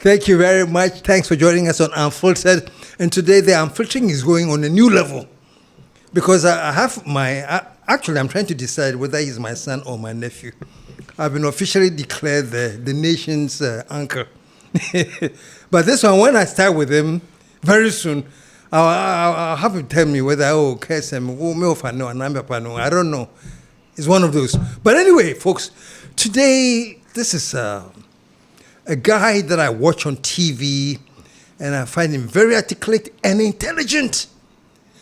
Thank you very much. Thanks for joining us on Unfiltered. And today the unfiltering is going on a new level. Because I have actually I'm trying to decide whether he's my son or my nephew. I've been officially declared the nation's uncle. But this one, when I start with him, very soon, I'll have to tell me whether, KSM, I don't know. It's one of those. But anyway, folks, today, this is a guy that I watch on TV, and I find him very articulate and intelligent.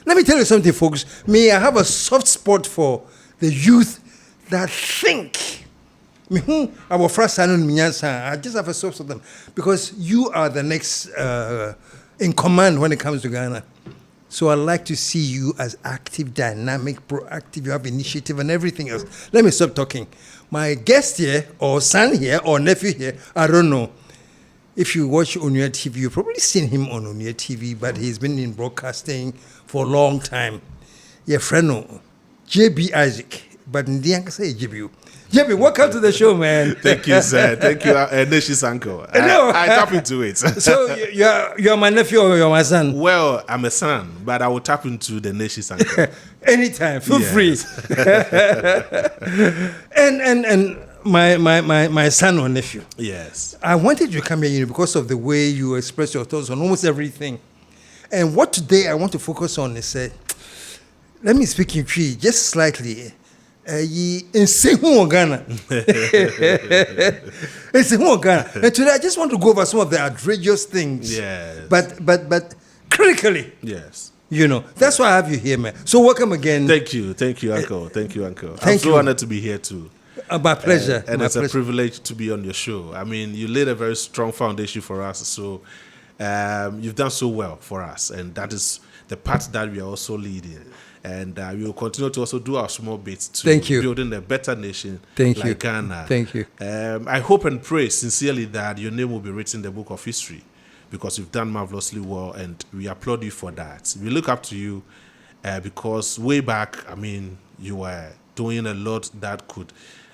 Let me tell you something, folks. Me, I have a soft spot for the youth that think. I just have a soft spot for them because you are the next in command when it comes to Ghana. So I like to see you as active, dynamic, proactive. You have initiative and everything else. Let me stop talking. My guest here, or son here, or nephew here, I don't know. If you watch Onuya TV, you've probably seen him on Onuya TV, but he's been in broadcasting for a long time. Your friend, JB Isaac, but Ndianka say JB. JB, welcome to the show, man. Thank you, sir. Thank you, Neshi's uncle. I tap into it. So you're my nephew or you're my son? Well, I'm a son, but I will tap into the Neshi's uncle. Anytime, feel free. and my son or nephew. Yes. I wanted you to come here because of the way you express your thoughts on almost everything. And what today I want to focus on is, let me speak in Cree just slightly. In Ghana. Ghana. And today I just want to go over some of the outrageous things. Yes. But critically. Yes. You know, that's why I have you here, man. So welcome again. Thank you, Uncle. I'm so honored to be here too. My pleasure. And it's a privilege to be on your show. I mean, you laid a very strong foundation for us. So you've done so well for us. And that is the part that we are also leading. And we will continue to also do our small bits to building a better nation like Ghana. Thank you. I hope and pray sincerely that your name will be written in the book of history because you've done marvelously well, and we applaud you for that. We look up to you because way back, I mean, you were doing a lot that could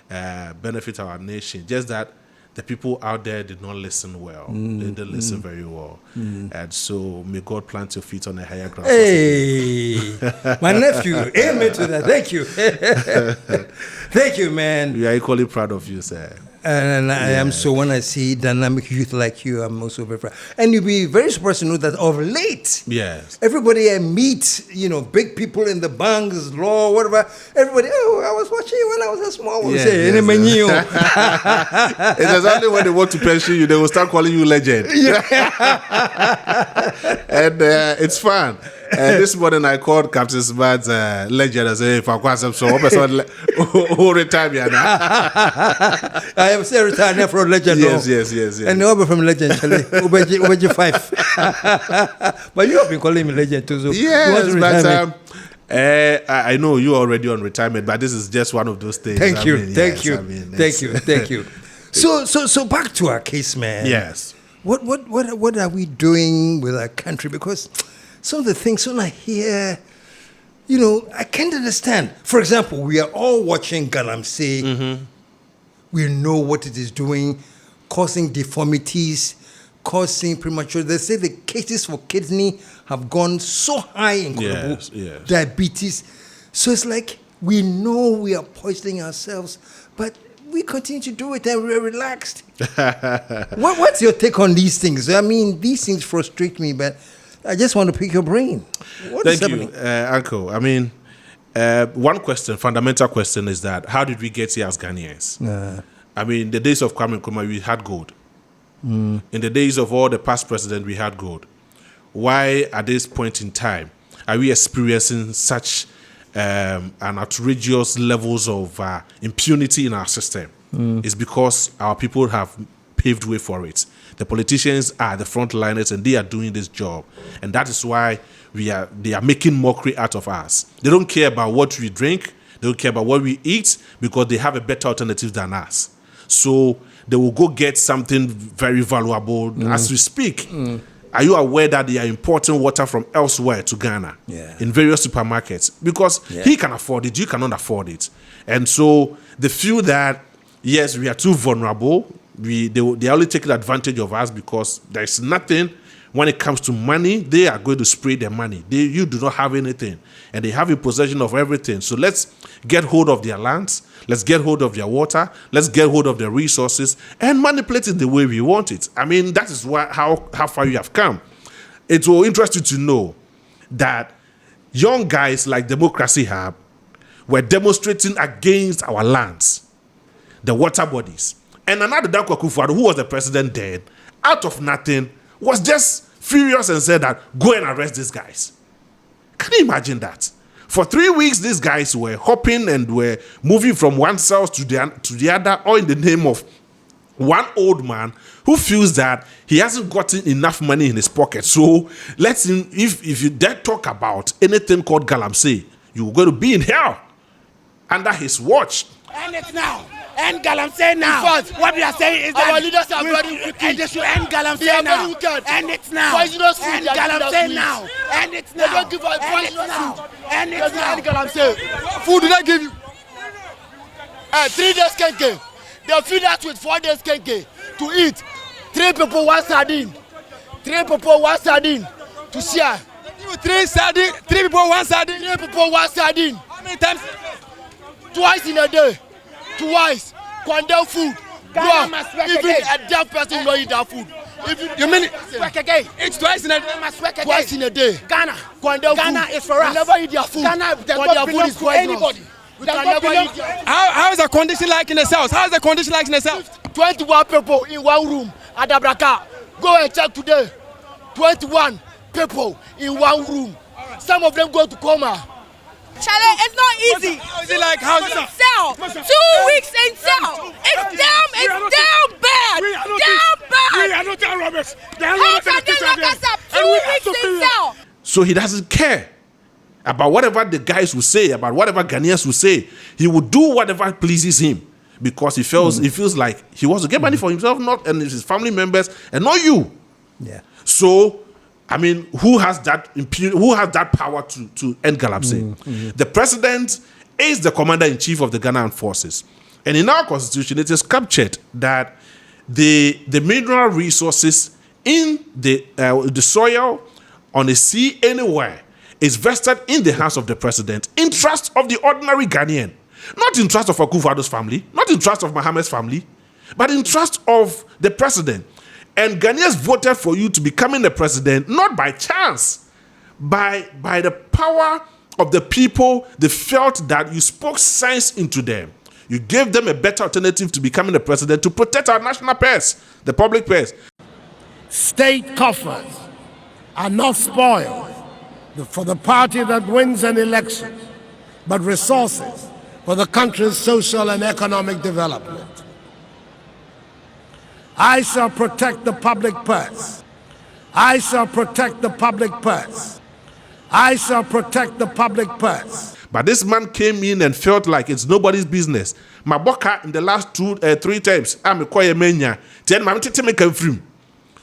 benefit our nation. Just that the people out there did not listen well. They didn't listen very well. And so may God plant your feet on a higher ground. Hey, my nephew. Amen to that. Thank you. Thank you, man. We are equally proud of you, sir. And I am so, when I see dynamic youth like you, I'm also very proud. And you'll be very surprised to know that of late, yes, everybody I meet, big people in the banks, law, whatever, everybody, I was watching you when I was a small one. It's exactly when they want to pension you, they will start calling you legend. And it's fun. This morning I called Captain Smart's legend and said, if I was so who retire me I am still retired from legend. Yes. And over from legend, Ubeji 5. But you have been calling me legend too. So yes, but I know you're already on retirement, but this is just one of those things. Thank you. So back to our case, man. Yes. What are we doing with our country? Because some of the things when I hear, I can't understand. For example, we are all watching Galamsey. Mm-hmm. We know what it is doing, causing deformities, causing premature. They say the cases for kidney have gone so high in Konobu, diabetes. So it's like we know we are poisoning ourselves, but we continue to do it and we're relaxed. What's your take on these things? I mean, these things frustrate me, but I just want to pick your brain. Thank you, Uncle. I mean, one question, fundamental question is that how did we get here as Ghanaians? I mean, the days of Kwame Nkrumah, we had gold. In the days of all the past presidents, we had gold. Why at this point in time are we experiencing such an outrageous levels of impunity in our system? It's because our people have paved way for it. The politicians are the frontliners and they are doing this job. And that is why they are making mockery out of us. They don't care about what we drink. They don't care about what we eat because they have a better alternative than us. So they will go get something very valuable as we speak. Are you aware that they are importing water from elsewhere to Ghana in various supermarkets? Because he can afford it, you cannot afford it. And so they feel that, yes, we are too vulnerable. They are only taking advantage of us because there's nothing. When it comes to money, they are going to spray their money. You do not have anything, and they have a possession of everything. So let's get hold of their lands. Let's get hold of their water. Let's get hold of their resources and manipulate it the way we want it. I mean, that is how far you have come. It will interest you to know that young guys like Democracy Hub were demonstrating against our lands, the water bodies. And another Dankwa Akufo-Addo, who was the president then, out of nothing, was just furious and said that, go and arrest these guys. Can you imagine that? For 3 weeks, these guys were hopping and were moving from one cell to the other, all in the name of one old man who feels that he hasn't gotten enough money in his pocket. So let him, if you dare talk about anything called Galamsey, you're going to be in hell under his watch. And it's now. End Galamsey now. What we are saying is that our leaders are very wicked. And they should end Galamsey now. And it's now. Poisonous food. End Galamsey now. And it's now. They don't give us poisonous food. And it's now. End Galamsey. Food did I give you? 3 days kenke. They feed us with 4 days kenke to eat. 3 people 1 sardine. 3 people 1 sardine to share. 3 sardine. 3 people 1 sardine. 3 people 1 sardine. How many times? Twice in a day. Twice. Condemn food. Bro, even a deaf person will not eat that food. You mean it's twice in a day? Twice in a day. Ghana. Ghana is for us. We never eat their food. Ghana does When not their belong food is to anybody. We can never eat their food. How is the condition like in the cells? How is the condition like in the cells? 21 people in one room at Abraka. Go and check today. 21 people in one room. Some of them go to coma. Charlie, it's not easy. How is it like? How is it? Cell. 2 weeks in cell. It's damn bad. Damn bad. We are not our robbers. How can they lock us up? 2 weeks in cell. So he doesn't care about whatever the guys will say, about whatever Ghanaians will say. He will do whatever pleases him because he feels like he wants to get money for himself, not and his family members, and not you. Yeah. So, I mean, who has that power to end Galamsey? The president is the commander-in-chief of the Ghana Armed Forces. And in our constitution, it is captured that the mineral resources in the soil, on the sea, anywhere, is vested in the hands of the president, in trust of the ordinary Ghanaian. Not in trust of Akufo-Addo's family, not in trust of Mahama's family, but in trust of the president. And Ghanaians voted for you to becoming the president, not by chance, by the power of the people. They felt that you spoke sense into them. You gave them a better alternative to becoming the president to protect our national purse, the public purse. State coffers are not spoiled for the party that wins an election, but resources for the country's social and economic development. I shall protect the public purse. I shall protect the public purse. I shall protect the public purse. But this man came in and felt like it's nobody's business. Maboka in the last 3 times, I'm a quiet mania.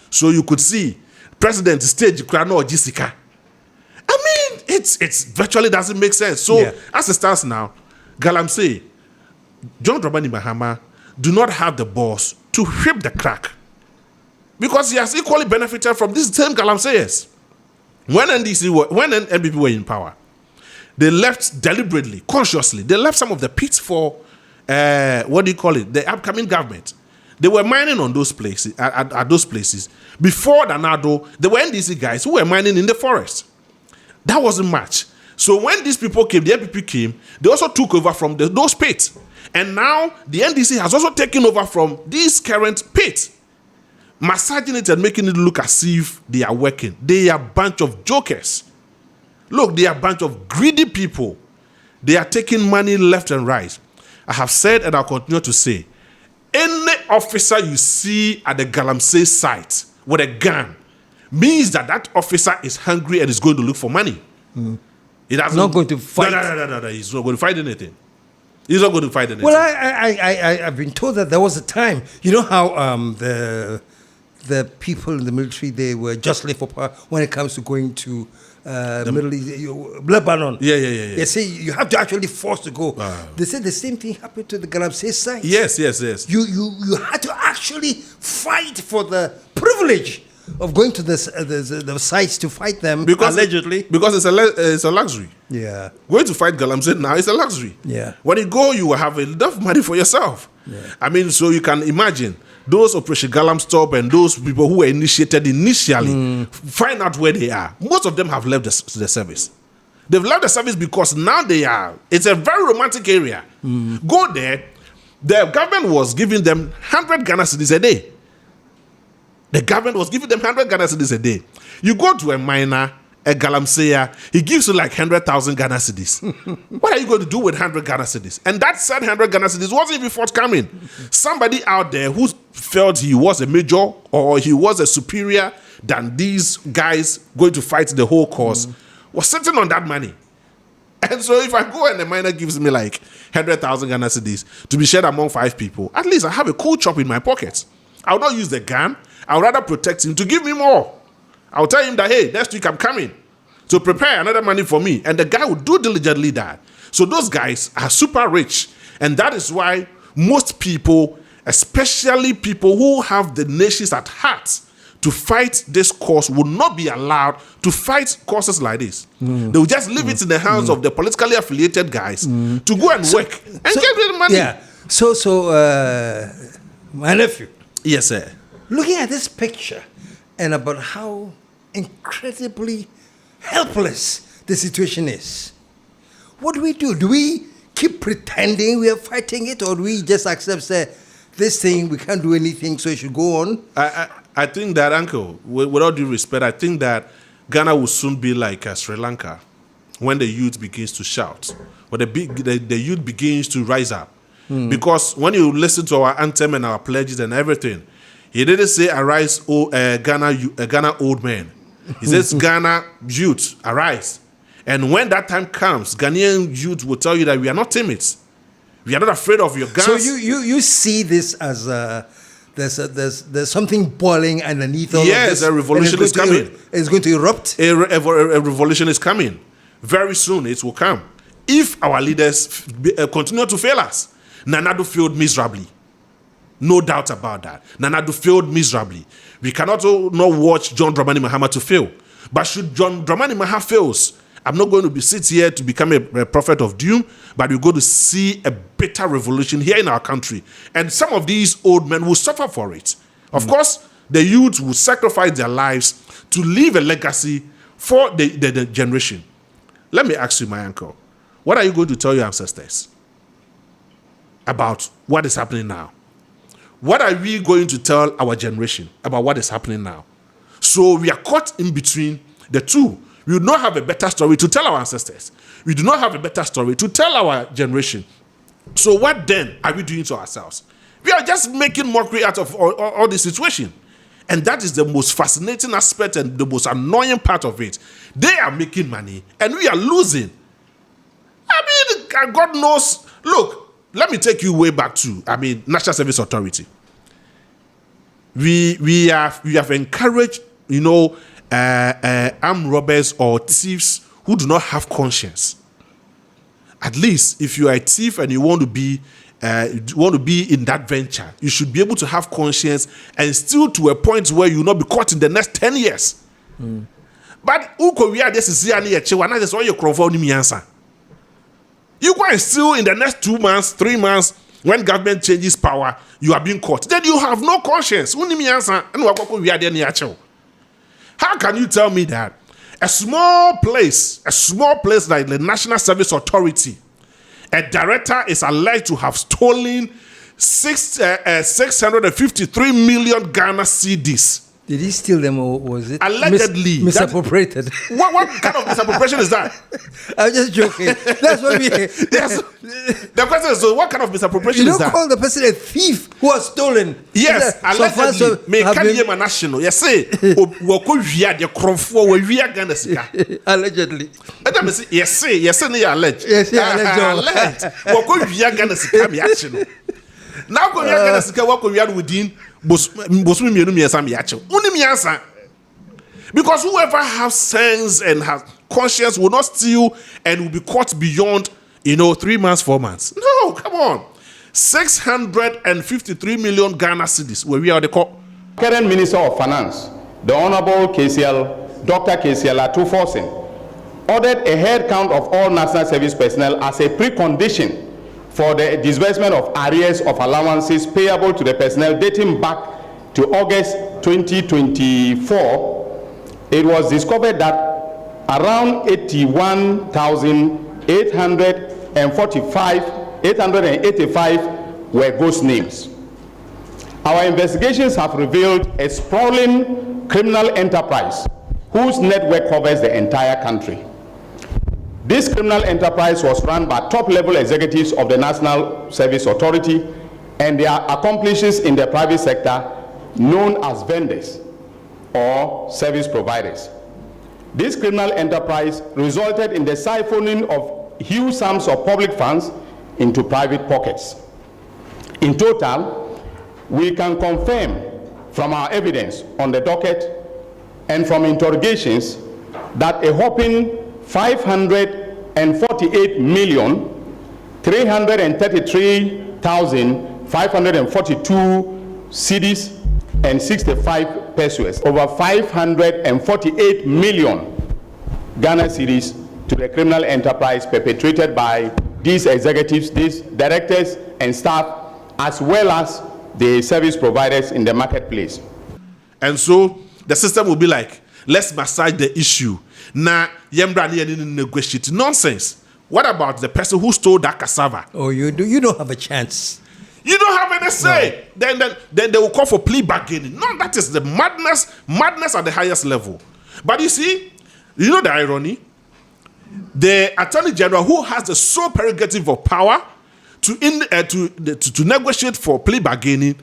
So you could see president stage Krano Jessica. I mean, it's virtually doesn't make sense. So as it stands now, Galamsey, John Dramani Mahama do not have the balls to whip the crack because he has equally benefited from this same Galamseyers. When NPP were in power, they left deliberately, consciously. They left some of the pits for the upcoming government. They were mining on those places at those places. Before Danado, there were NDC guys who were mining in the forest. That wasn't much. So when these people came, the NPP came, they also took over from those pits. And now the NDC has also taken over from these current pits, massaging it and making it look as if they are working. They are a bunch of jokers. Look, they are a bunch of greedy people. They are taking money left and right. I have said and I'll continue to say, any officer you see at the Galamsey site with a gun means that officer is hungry and is going to look for money. He doesn't, not going to fight. No. He's not going to fight anything. He's not going to fight anything. Well, I've been told that there was a time, you know how the people in the military, they were justly for power when it comes to going to Middle East, Lebanon. Yeah. They say you have to actually force to go. They said the same thing happened to the Galamsey site. Yes. You had to actually fight for the privilege of going to the sites to fight them, because allegedly. Because it's a luxury. Yeah. Going to fight Galamsey now is a luxury. Yeah. When you go, you will have enough money for yourself. Yeah. I mean, so you can imagine those Operation Galamstop and those people who were initiated initially, find out where they are. Most of them have left the service. They've left the service because now it's a very romantic area. Go there, the government was giving them 100 Ghana cedis a day. The government was giving them 100 Ghana cedis a day. You go to a miner, a Galamseya, he gives you like 100,000 Ghana cedis. What are you going to do with 100 Ghana cedis? And that said 100 Ghana cedis wasn't even forthcoming. Somebody out there who felt he was a major or he was a superior than these guys going to fight the whole cause was sitting on that money. And so if I go and the miner gives me like 100,000 Ghana cedis to be shared among 5 people, at least I have a cool chop in my pocket. I will not use the gun. I would rather protect him to give me more. I'll tell him that, hey, next week I'm coming. So prepare another money for me. And the guy will do diligently that. So those guys are super rich. And that is why most people, especially people who have the nations at heart to fight this cause, will not be allowed to fight causes like this. They will just leave it in the hands of the politically affiliated guys to go and work and get the money. Yeah. So, my nephew. Yes, sir. Looking at this picture and about how incredibly helpless the situation is, what do we do? Do we keep pretending we are fighting it, or do we just accept, say, this thing, we can't do anything, so it should go on? I think that, Uncle, with all due respect, I think that Ghana will soon be like Sri Lanka when the youth begins to shout, when the youth begins to rise up. Because when you listen to our anthem and our pledges and everything, he didn't say, arise, Ghana old men. He says, Ghana youth, arise. And when that time comes, Ghanaian youth will tell you that we are not timid. We are not afraid of your guns. So you see this as there's something boiling underneath all of this? Yes, a revolution is coming. It's going to erupt? A revolution is coming. Very soon it will come. If our leaders continue to fail us. Nana Addo failed miserably. No doubt about that. Nana Addo failed miserably. We cannot not watch John Dramani Mahama to fail. But should John Dramani Mahama fails, I'm not going to sit here to become a prophet of doom, but we're going to see a bitter revolution here in our country. And some of these old men will suffer for it. Of course, the youth will sacrifice their lives to leave a legacy for the generation. Let me ask you, my uncle, what are you going to tell your ancestors about what is happening now? What are we going to tell our generation about what is happening now? So we are caught in between the two. We do not have a better story to tell our ancestors. We do not have a better story to tell our generation. So what then are we doing to ourselves? We are just making mockery out of all this situation. And that is the most fascinating aspect and the most annoying part of it. They are making money and we are losing. I mean, God knows. Look, let me take you way back to, National Service Authority. We have encouraged, armed robbers or thieves who do not have conscience. At least, if you are a thief and you want to be in that venture, you should be able to have conscience and still to a point where you will not be caught in the next 10 years. But you go and still in the next 2 months, 3 months, when government changes power, you are being caught. Then you have no conscience. How can you tell me that a small place like the National Service Authority, a director is alleged to have stolen 653 million Ghana cedis? Did he steal them, or was it allegedly misappropriated? What kind of misappropriation is that? I'm just joking. That's what we. Yes. The question is, so what kind of misappropriation is that? You don't call the person a thief who has stolen. Yes, allegedly. Me can hear my national. Yes, say. Allegedly. Yes, say. Yes, say. Alleged. Yes, alleged. Now go Ghana sika. What go within? Bosumi mienu miensa miache. Uni miensa. Because whoever has sense and has conscience will not steal and will be caught beyond, 3 months, 4 months. No, come on. 653 million Ghana cedis where we are the court. Current Minister of Finance, the Honorable Dr. KSL Atuforsen, ordered a head count of all national service personnel as a precondition for the disbursement of arrears of allowances payable to the personnel dating back to August 2024. It was discovered that around 885 were ghost names. Our investigations have revealed a sprawling criminal enterprise whose network covers the entire country. This criminal enterprise was run by top-level executives of the National Service Authority and their accomplices in the private sector known as vendors or service providers. This criminal enterprise resulted in the siphoning of huge sums of public funds into private pockets. In total, we can confirm from our evidence on the docket and from interrogations that a whopping 548,333,542 cedis and 65 pesos, over 548 million Ghana cedis to the criminal enterprise perpetrated by these executives, these directors and staff, as well as the service providers in the marketplace. And so the system will be like, let's massage the issue. Now, Yembra didn't negotiate. Nonsense. What about the person who stole that cassava? Oh, you don't have a chance. You don't have any say. No. Then they will call for plea bargaining. No, that is the madness at the highest level. But you see, the irony? The Attorney General, who has the sole prerogative of power to negotiate for plea bargaining,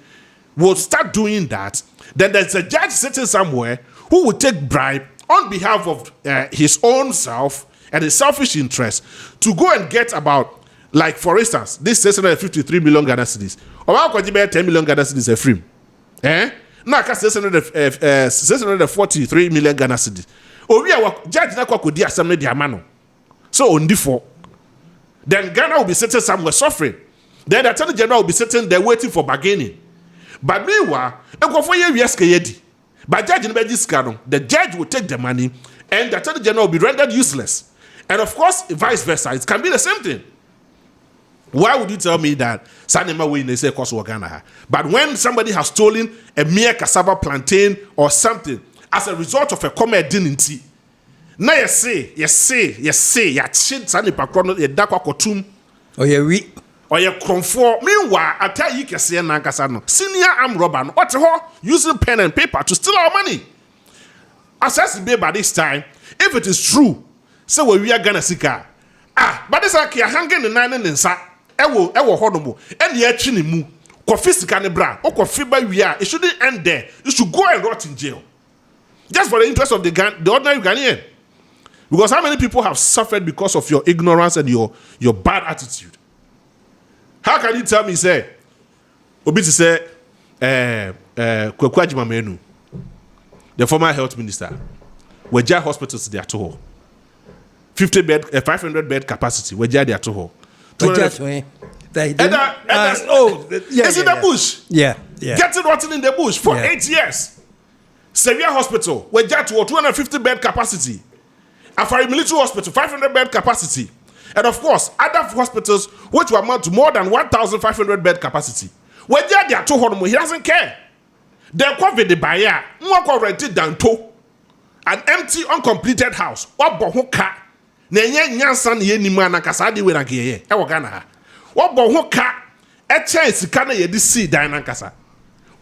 will start doing that. Then there's a judge sitting somewhere who will take bribe on behalf of his own self and his selfish interest to go and get about, like for instance, this 653 million Ghana cedis. Or how could you buy 10 million Ghana cedis a frame? Now, 643 million Ghana cedis. Oh, we are judge na kwa kodi asem di amano. So on default, then Ghana will be sitting somewhere suffering. Then the Attorney General will be sitting there waiting for bargaining. But meanwhile, the judge will take the money and the Attorney General will be rendered useless. And of course, vice versa, it can be the same thing. Why would you tell me that Sanema way they say cost Ghana? But when somebody has stolen a mere cassava plantain or something as a result of a common dignity, now you say, ya chin sanipa krono ya dakwa kotum. Oh yeah, we. Or you comfort. Meanwhile, I tell you, senior armed robber, what using pen and paper to steal our money. Assess be by this time, if it is true, so we are gonna see car. But this like you're hanging the 9 and sa. Ewo honomo. And the chinimu. Confiscate the bra. Or by we are. It shouldn't end there. You should go and rot in jail. Just for the interest of the ordinary Ghanaian. Because how many people have suffered because of your ignorance and your bad attitude? How can you tell me, say, Obi to say, Kwekwaji Mamenu, the former health minister, Weja hospitals they are to her. 500 bed capacity, Weja they are to her. It's in the bush. Yeah. Getting rotten in the bush for 8 years. Severe hospital, Weja to 250 bed capacity. Afari military hospital, 500 bed capacity. And of course, other hospitals which will amount to more than 1,500 bed capacity. When they are told him, he doesn't care. They're covered the buyer, more rented than to an empty, uncompleted house. What bohuka? Nenye nyansan ye ni mana kasadi we na kiye. Ewo Ghana. What bohuka? A chance kana ye di see dine kasa.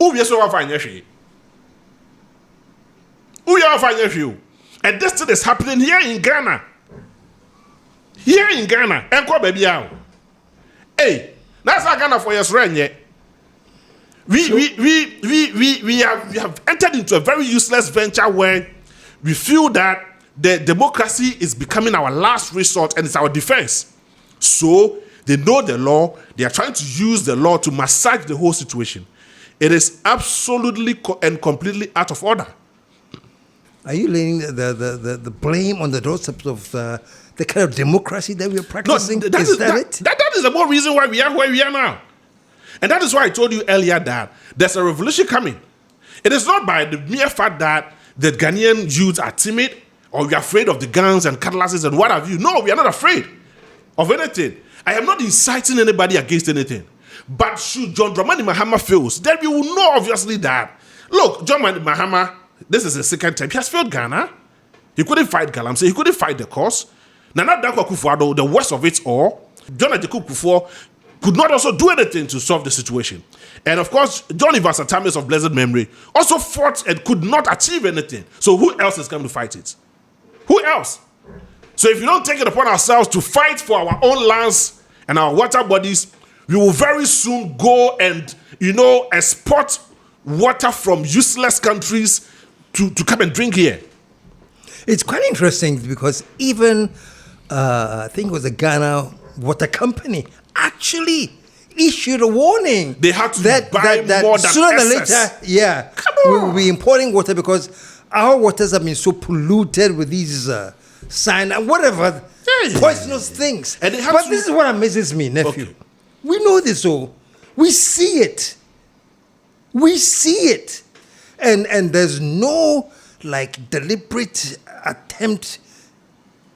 Uye so wa fanya hwe. Uye wa fanya hwe. And this thing is happening here in Ghana. Here in Ghana, enko baby out. Hey, that's not Ghana for your friend. We have entered into a very useless venture where we feel that the democracy is becoming our last resort and it's our defense. So they know the law. They are trying to use the law to massage the whole situation. It is absolutely and completely out of order. Are you laying the blame on the doorsteps of the kind of democracy that we're practicing? No, that is the more reason why we are where we are now. And that is why I told you earlier that there's a revolution coming. It is not by the mere fact that the Ghanaian youths are timid or we are afraid of the guns and cutlasses and what have you. No, we are not afraid of anything. I am not inciting anybody against anything. But should John Dramani Mahama fails, then we will know obviously that, look, John Mahama, this is the second time. He has failed Ghana. He couldn't fight Galamsey. He couldn't fight the cause. Nana Dankwa Akufo-Addo, the worst of it all, John Ajako Kufuor could not also do anything to solve the situation. And of course, John Evans Atamis of blessed memory also fought and could not achieve anything. So who else is coming to fight it? Who else? So if you don't take it upon ourselves to fight for our own lands and our water bodies, we will very soon go and, export water from useless countries to come and drink here. It's quite interesting because even, I think it was the Ghana Water Company, actually issued a warning. They had to buy more than sooner or excess. later, we will be importing water because our waters have been so polluted with these cyanide, whatever, poisonous things. And but this is what amazes me, nephew. Okay. We know this all. We see it. We see it. And there's no deliberate attempt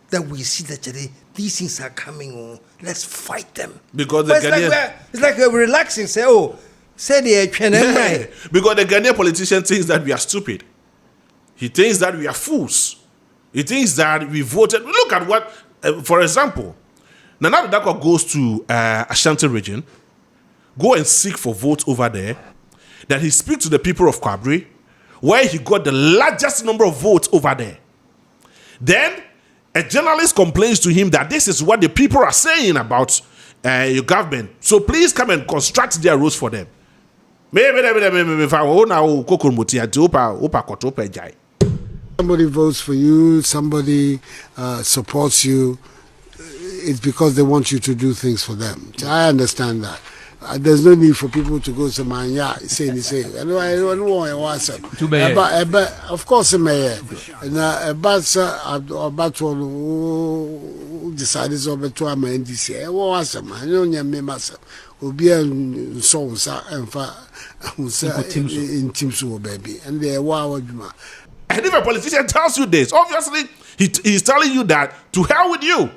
that we see that these things are coming on. Let's fight them. Because it's like we're relaxing. Say, say the because the Ghanaian politician thinks that we are stupid. He thinks that we are fools. He thinks that we voted. Look at what, for example, Nana Dankwa goes to Ashanti region, go and seek for votes over there. That he speaks to the people of Kwabri, where he got the largest number of votes over there. Then a journalist complains to him that this is what the people are saying about your government. So please come and construct their rules for them. Somebody votes for you, somebody supports you, it's because they want you to do things for them. I understand that. There's no need for people to go to Manya, say. I don't want to watch of course, Mayor. And about to decide is over to a man this year. Was a man, you know, me myself. Will be in songs and in Timso, baby. And they wow. And if a politician tells you this, obviously he's telling you that to hell with you.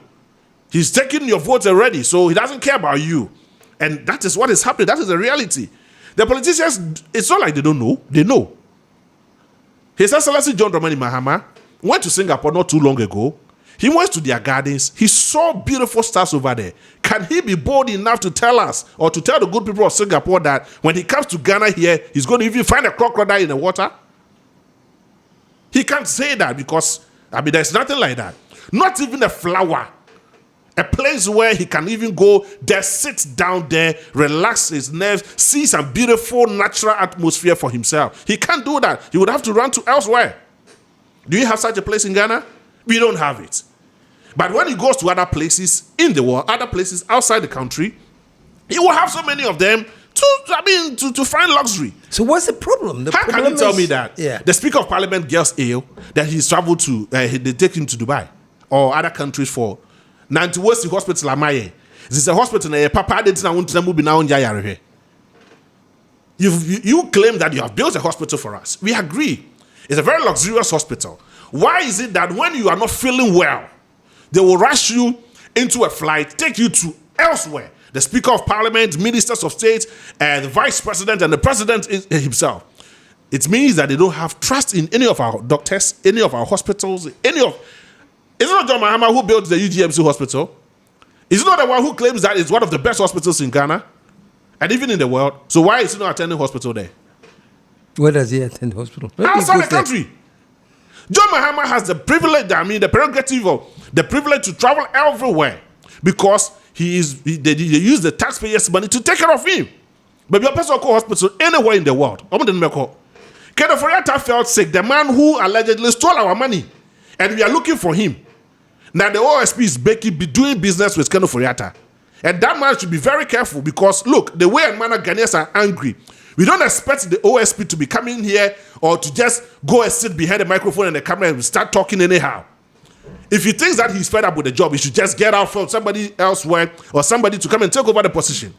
He's taking your votes already, so he doesn't care about you. And that is what is happening. That is the reality. The politicians, it's not like they don't know. They know. His Excellency John Dramani Mahama went to Singapore not too long ago. He went to their gardens. He saw beautiful stars over there. Can he be bold enough to tell us or to tell the good people of Singapore that when he comes to Ghana here, he's going to even find a crocodile in the water? He can't say that because, there's nothing like that. Not even a flower. A place where he can even go there, sit down there, relax his nerves, see some beautiful natural atmosphere for himself. He can't do that. He would have to run to elsewhere. Do you have such a place in Ghana? We don't have it. But when he goes to other places in the world, other places outside the country, he will have so many of them to find luxury. So what's the problem? How can you tell me that? Yeah. The Speaker of Parliament gets ill, that he's traveled to, they take him to Dubai or other countries for. Nanti West Hospital Amaye. This is a hospital na papa didn't want to move now on Jayare. You claim that you have built a hospital for us. We agree. It's a very luxurious hospital. Why is it that when you are not feeling well, they will rush you into a flight, take you to elsewhere? The Speaker of Parliament, ministers of state, the Vice President, and the President himself. It means that they don't have trust in any of our doctors, any of our hospitals, It's not John Mahama who built the UGMC hospital. It's not the one who claims that it's one of the best hospitals in Ghana and even in the world. So why is he not attending hospital there? Where does he attend hospital? Outside the country. John Mahama has the privilege, the prerogative of the privilege to travel everywhere because they use the taxpayers' money to take care of him. But your person call hospital anywhere in the world. Kenneth Foriata felt sick, the man who allegedly stole our money. And we are looking for him. Now the OSP is doing business with Kenneth Foriata. And that man should be very careful because, look, the way and manner Ghanaians are angry. We don't expect the OSP to be coming here or to just go and sit behind the microphone and the camera and start talking anyhow. If he thinks that he's fed up with the job, he should just get out from somebody elsewhere or somebody to come and take over the position.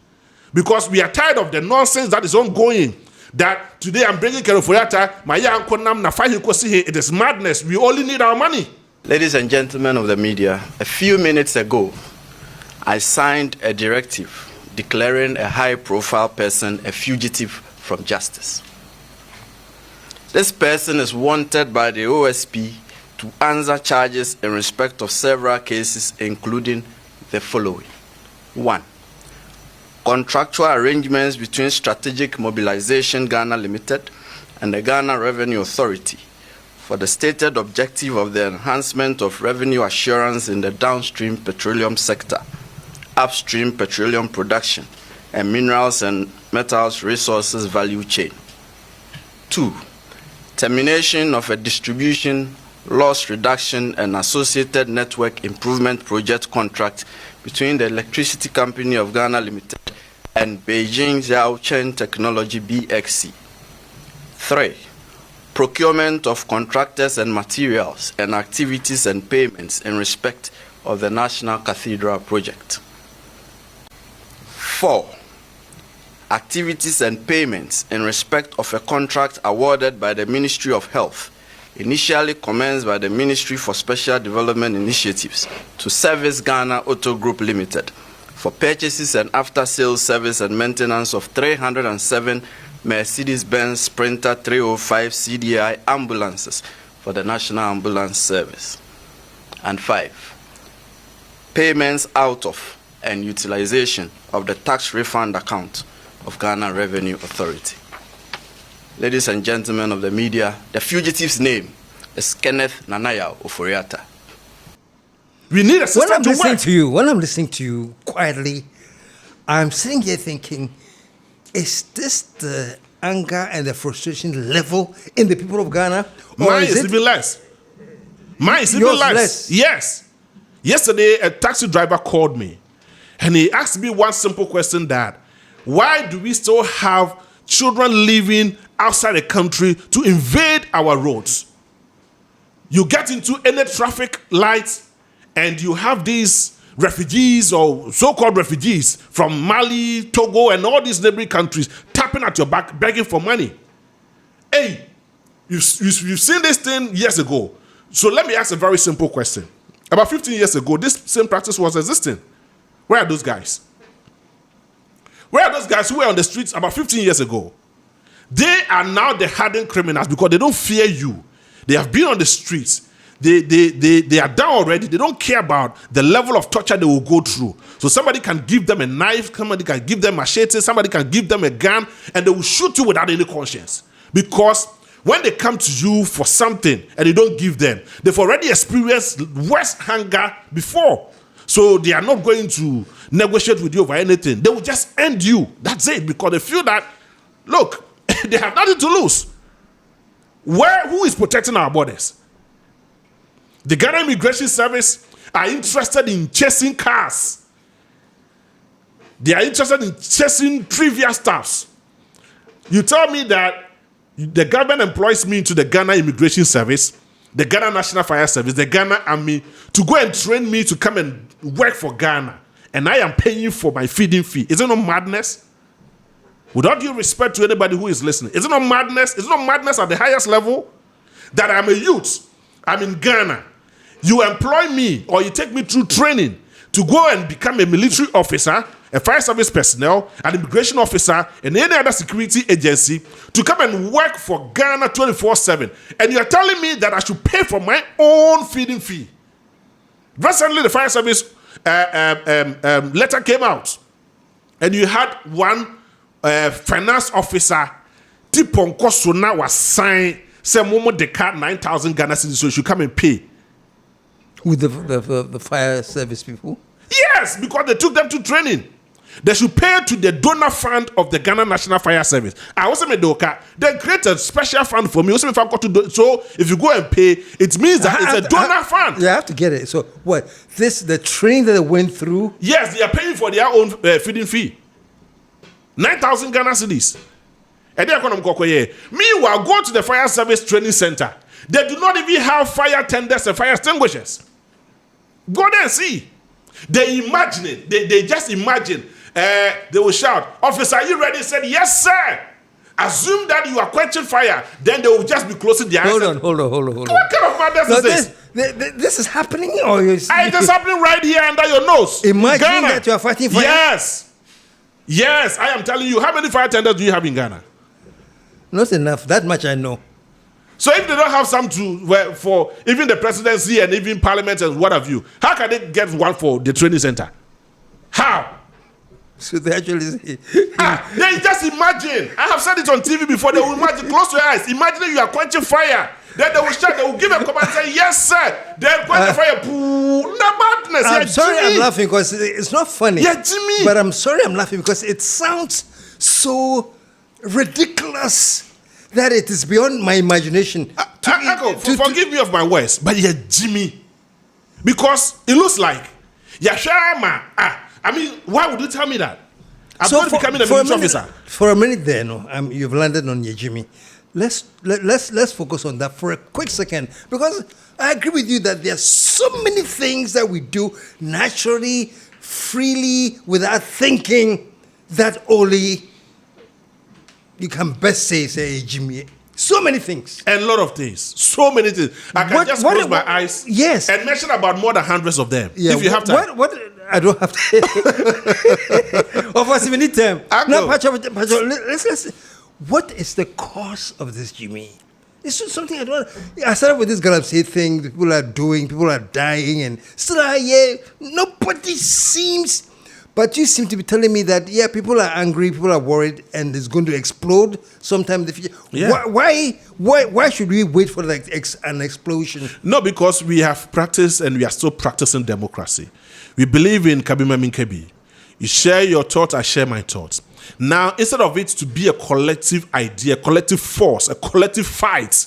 Because we are tired of the nonsense that is ongoing. That today I'm bringing Kerofoyata, my young Konam, Nafahi Kosi, it is madness. We only need our money. Ladies and gentlemen of the media, a few minutes ago, I signed a directive declaring a high-profile person a fugitive from justice. This person is wanted by the OSP to answer charges in respect of several cases, including the following. 1. Contractual arrangements between Strategic Mobilization Ghana Limited and the Ghana Revenue Authority for the stated objective of the enhancement of revenue assurance in the downstream petroleum sector, upstream petroleum production, and minerals and metals resources value chain. 2. Termination of a distribution, loss reduction, and associated network improvement project contract between the Electricity Company of Ghana Limited and Beijing Zhaochen Technology BXC. 3. Procurement of contractors and materials and activities and payments in respect of the National Cathedral project. 4. Activities and payments in respect of a contract awarded by the Ministry of Health, initially commenced by the Ministry for Special Development Initiatives to Service Ghana Auto Group Limited for purchases and after-sales service and maintenance of 307 Mercedes-Benz Sprinter 305 CDI ambulances for the National Ambulance Service. And 5. Payments out of and utilization of the tax refund account of Ghana Revenue Authority. Ladies and gentlemen of the media, the fugitive's name is Kenneth Nanaya Oforiatta. We need a system to work. When I'm listening to you quietly, I'm sitting here thinking, is this the anger and the frustration level in the people of Ghana? Or Mine is even less. Mine is even less. Yes. Yesterday, a taxi driver called me and he asked me one simple question, that why do we still have children living outside the country to invade our roads? You get into any traffic lights and you have these refugees or so-called refugees from Mali, Togo, and all these neighboring countries tapping at your back, begging for money. Hey, you've seen this thing years ago. So let me ask a very simple question. About 15 years ago, this same practice was existing. Where are those guys? Where are those guys who were on the streets about 15 years ago? They are now the hardened criminals because they don't fear you. They have been on the streets. They are down already. They don't care about the level of torture they will go through. So somebody can give them a knife, somebody can give them machete, somebody can give them a gun, and they will shoot you without any conscience. Because when they come to you for something and you don't give them, they've already experienced worse hunger before. So they are not going to negotiate with you over anything. They will just end you. That's it. Because they feel that, look, they have nothing to lose. Who is protecting our borders? The Ghana Immigration Service are interested in chasing cars. They are interested in chasing trivial stuffs. You tell me that the government employs me into the Ghana Immigration Service, the Ghana National Fire Service, the Ghana Army, to go and train me to come and work for Ghana. And I am paying for my feeding fee. Is it not madness? With all due respect to anybody who is listening, is it not madness? Is it not madness at the highest level? That I'm a youth, I'm in Ghana. You employ me or you take me through training to go and become a military officer, a fire service personnel, an immigration officer, and any other security agency to come and work for Ghana 24/7. And you're telling me that I should pay for my own feeding fee. Recently, the fire service letter came out, and you had one finance officer, Tipon Kosuna, was signed, say, Momo de card 9,000 Ghana cedis, so you should come and pay. With the fire service people? Yes, because they took them to training. They should pay to the donor fund of the Ghana National Fire Service. I also made Doka. They create a special fund for me. Also, if I got to do, so if you go and pay, it means that it's a donor fund. You have to get it. So what? The training that they went through? Yes, they are paying for their own feeding fee. 9,000 Ghana cedis. Meanwhile, go to the fire service training center. They do not even have fire tenders and fire extinguishers. Go there and see. They imagine it. They just imagine. They will shout, "Officer, are you ready?" He said, "Yes, sir." Assume that you are quenching fire. Then they will just be closing their eyes. Hold on. What kind of madness is this? This is happening, or it is happening right here under your nose. Imagine Ghana. that you are fighting fire. Yes, I am telling you. How many fire tenders do you have in Ghana? Not enough. That much I know. So if they don't have some for even the presidency and even parliament and what have you, how can they get one for the training center? How? So they actually say, they just imagine. I have said it on TV before. They will imagine. Close your eyes. Imagine you are quenching fire. Then they will shout. They will give a command and say, "Yes, sir." Then quench the fire. Madness. I'm sorry, I'm laughing because it's not funny. Yeah, Jimmy. But I'm sorry, I'm laughing because it sounds so ridiculous that it is beyond my imagination. Forgive me of my words, but yeah, Jimmy, because it looks like Yashama. I mean, why would you tell me that? I'm going to become a military officer. For a minute there, you've landed on your Jimmy. Let's focus on that for a quick second, because I agree with you that there are so many things that we do naturally, freely, without thinking, that only you can best say Jimmy. So many things. A lot of things. So many things. I can just close my eyes. Yes. And mention about more than hundreds of them. Yeah, if you have time. What I don't have to. Of course, if you need time. No, let's. What is the cause of this, Jimmy? It's just something I don't. I started with this Galamsey thing. People are doing. People are dying, and still are here. Nobody seems. But you seem to be telling me that, people are angry, people are worried, and it's going to explode sometime in the future. Yeah. Why should we wait for an explosion? No, because we have practiced and we are still practicing democracy. We believe in Kabima Minkebi. You share your thoughts, I share my thoughts. Now, instead of it to be a collective idea, a collective force, a collective fight,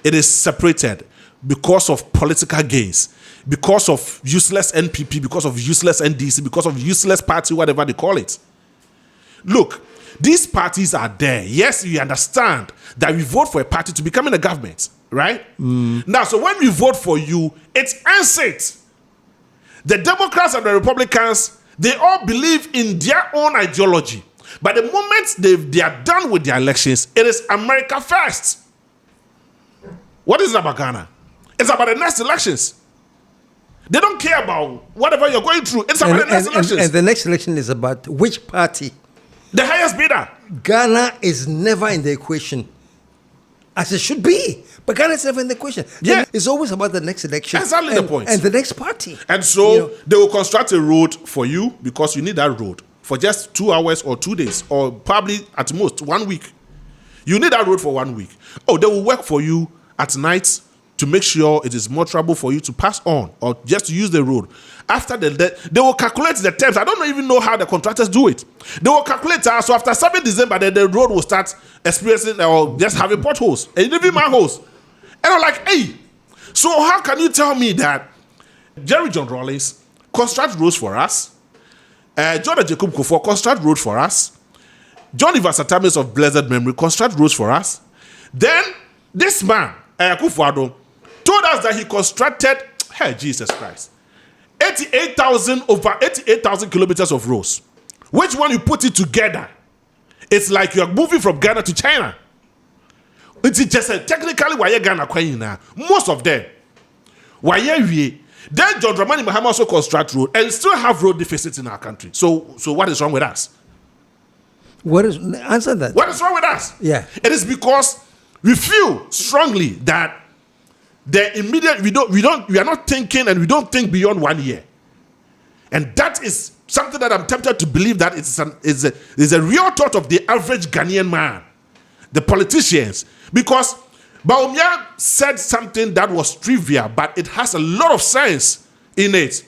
it is separated because of political gains. Because of useless NPP, because of useless NDC, because of useless party, whatever they call it. Look, these parties are there. Yes, you understand that we vote for a party to become in the government, right? Now, so when we vote for you, it ends it. The Democrats and the Republicans, they all believe in their own ideology. But the moment they are done with their elections, it is America first. What is it about Ghana? It's about the next elections. They don't care about whatever you're going through. It's about the next elections. And the next election is about which party? The highest bidder. Ghana is never in the equation, as it should be. But Ghana is never in the equation. Yeah. It's always about the next election. Exactly the point. And the next party. And so they will construct a road for you because you need that road for just 2 hours or 2 days or probably at most 1 week. You need that road for 1 week. Oh, they will work for you at night to make sure it is more trouble for you to pass on or just to use the road. After they will calculate the terms. I don't even know how the contractors do it. They will calculate, so after 7 December, then the road will start experiencing or just having potholes and even manholes. And I'm like, hey, so how can you tell me that Jerry John Rawlings construct roads for us, Jordan Jacob Kufuor construct roads for us, John Ivasatamis of blessed memory construct roads for us, then this man, Kufuor, told us that he constructed, Jesus Christ, 88,000 kilometers of roads. Which one you put it together, it's like you are moving from Ghana to China. It's just technically why you Ghana now. Most of them. Why you then John Dramani Mahama also construct road and still have road deficits in our country. So what is wrong with us? Answer that. What is wrong with us? Yeah. It is because we feel strongly that the immediate we are not thinking and we don't think beyond 1 year. And that is something that I'm tempted to believe that is a real thought of the average Ghanaian man, the politicians. Because Baumia said something that was trivial, but it has a lot of sense in it.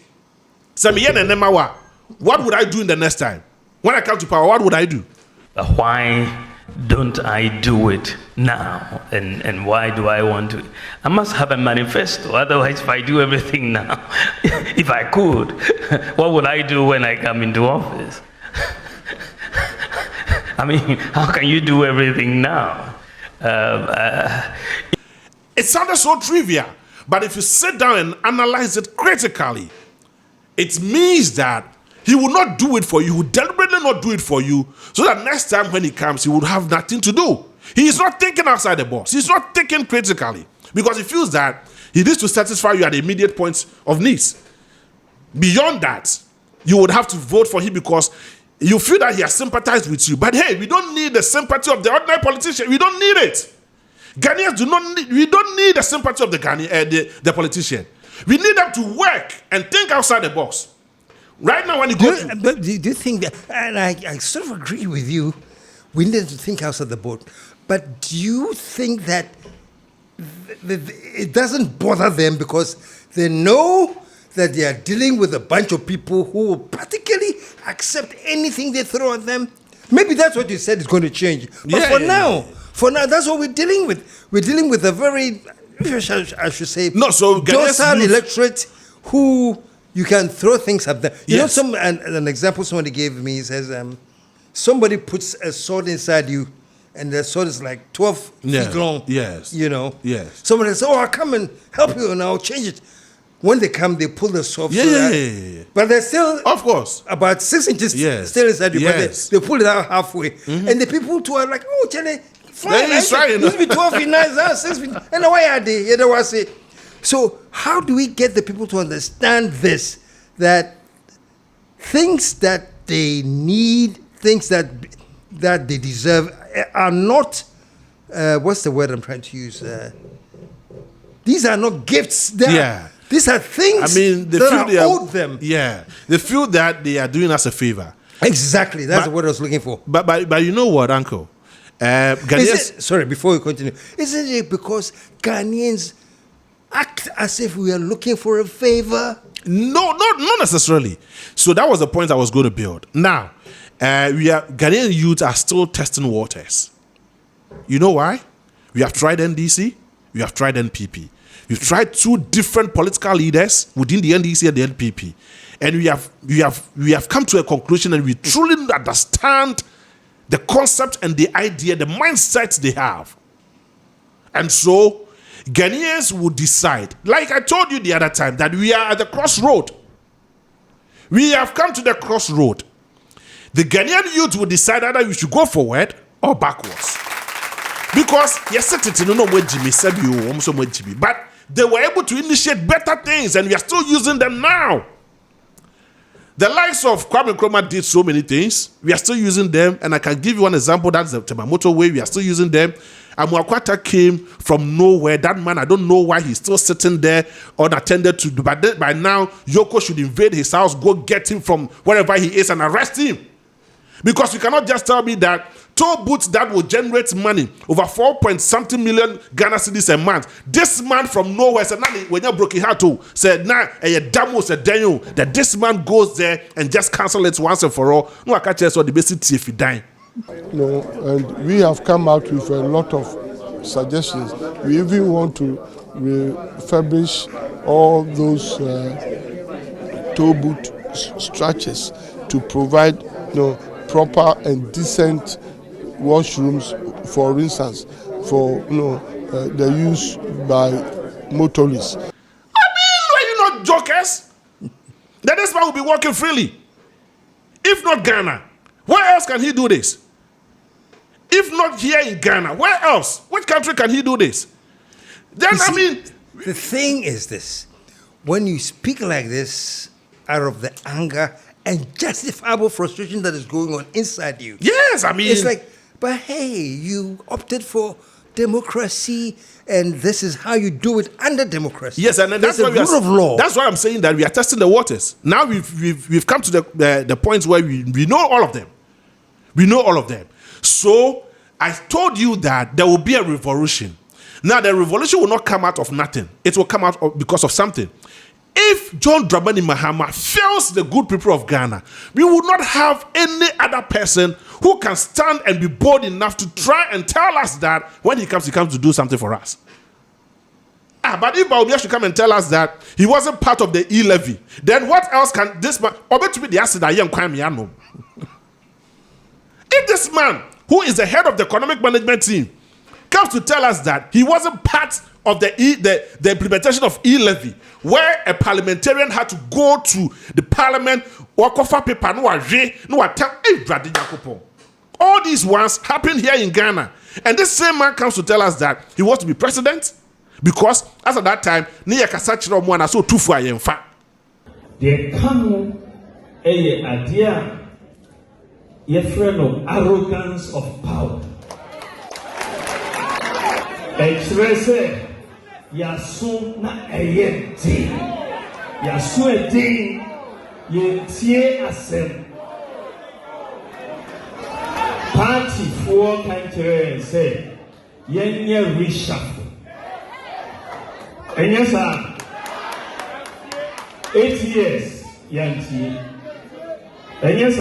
What would I do in the next time? When I come to power, what would I do? Why don't I do it now? And why do I want to? I must have a manifesto. Otherwise, if I do everything now, if I could, what would I do when I come into office? I mean, how can you do everything now? It sounded so trivial, but if you sit down and analyze it critically, it means that he will not do it for you. He will deliberately not do it for you, so that next time when he comes, he will have nothing to do. He is not thinking outside the box. He's not thinking critically, because he feels that he needs to satisfy you at the immediate points of needs. Beyond that, you would have to vote for him because you feel that he has sympathized with you. But hey, we don't need the sympathy of the ordinary politician. We don't need it. Ghanaians do not need, we don't need the sympathy of the the politician. We need them to work and think outside the box. Right now, when you go do you think that, and I sort of agree with you, we need to think outside the box. But do you think that it doesn't bother them because they know that they are dealing with a bunch of people who will practically accept anything they throw at them? Maybe that's what you said is going to change. But for now, that's what we're dealing with. We're dealing with a very, I should say, docile electorate who you can throw things at them. You know, an example somebody gave me says, somebody puts a sword inside you, and the sword is like 12 feet long. Yes. You know? Yes. Somebody says, I'll come and help you and I'll change it. When they come, they pull the sword. But they're still, of course, about 6 inches still inside you. Yes. But they pull it out halfway. Mm-hmm. And the people too are like, oh, Charlie, fine. Used to be 12 feet, 9, 6 feet. And why are they? You know what I say? So how do we get the people to understand this? That things that they need, things that they deserve are not, what's the word I'm trying to use? These are not gifts. These are things that are owed them. Yeah. They feel that they are doing us a favor. Exactly. That's the word I was looking for. But you know what, Uncle? Ghanaians... Sorry, before we continue. Isn't it because Ghanaians act as if we are looking for a favor? No, not necessarily. So that was the point I was going to build. Now, Ghanaian youth are still testing waters. You know why? We have tried NDC. We have tried NPP. We've tried 2 different political leaders within the NDC and the NPP. And we have come to a conclusion, and we truly understand the concept and the idea, the mindset they have. And so Ghanaians will decide, like I told you the other time, that we are at the crossroad. We have come to the crossroad. The Ghanaian youth will decide either we should go forward or backwards. Because but they were able to initiate better things, and we are still using them now. The likes of Kwame Nkrumah did so many things. We are still using them, and I can give you one example. That's the Temamoto way. We are still using them. Amuakwata came from nowhere. That man, I don't know why he's still sitting there unattended to. But by now, Yoko should invade his house, go get him from wherever he is, and arrest him. Because you cannot just tell me that toll booths that will generate money, over 4-point-something million Ghana cedis a month. This man from nowhere said, when you broke it to said, that this man goes there and just cancel it once and for all. No, I can't tell you the basic if he die. No, and we have come out with a lot of suggestions. We even want to refurbish all those toll booth structures to provide, proper and decent washrooms, for instance, for the use by motorists. I mean, are you not jokers? That this man will be working freely. If not Ghana, where else can he do this? If not here in Ghana, where else? Which country can he do this? Then the thing is this: when you speak like this out of the anger and justifiable frustration that is going on inside you. Yes, it's like, but hey, you opted for democracy, and this is how you do it under democracy. Yes, and that's why rule of law. That's why I'm saying that we are testing the waters. Now we've come to the point where we know all of them. We know all of them. So I told you that there will be a revolution. Now the revolution will not come out of nothing. It will come out because of something. If John Dramani Mahama fails the good people of Ghana, we would not have any other person who can stand and be bold enough to try and tell us that when he comes to do something for us. But if Baumia should come and tell us that he wasn't part of the E-levy, then what else can this man... It this man, who is the head of the economic management team, comes to tell us that he wasn't part of the implementation of e-levy, where a parliamentarian had to go to the parliament, all these ones happen here in Ghana. And this same man comes to tell us that he wants to be president because, as at that time, the Kano idea, your friend of arrogance of power. Express yasu na ayenti yasu edi yentie asem party for country say yenye reshuffle and yes 8 years yanti and yes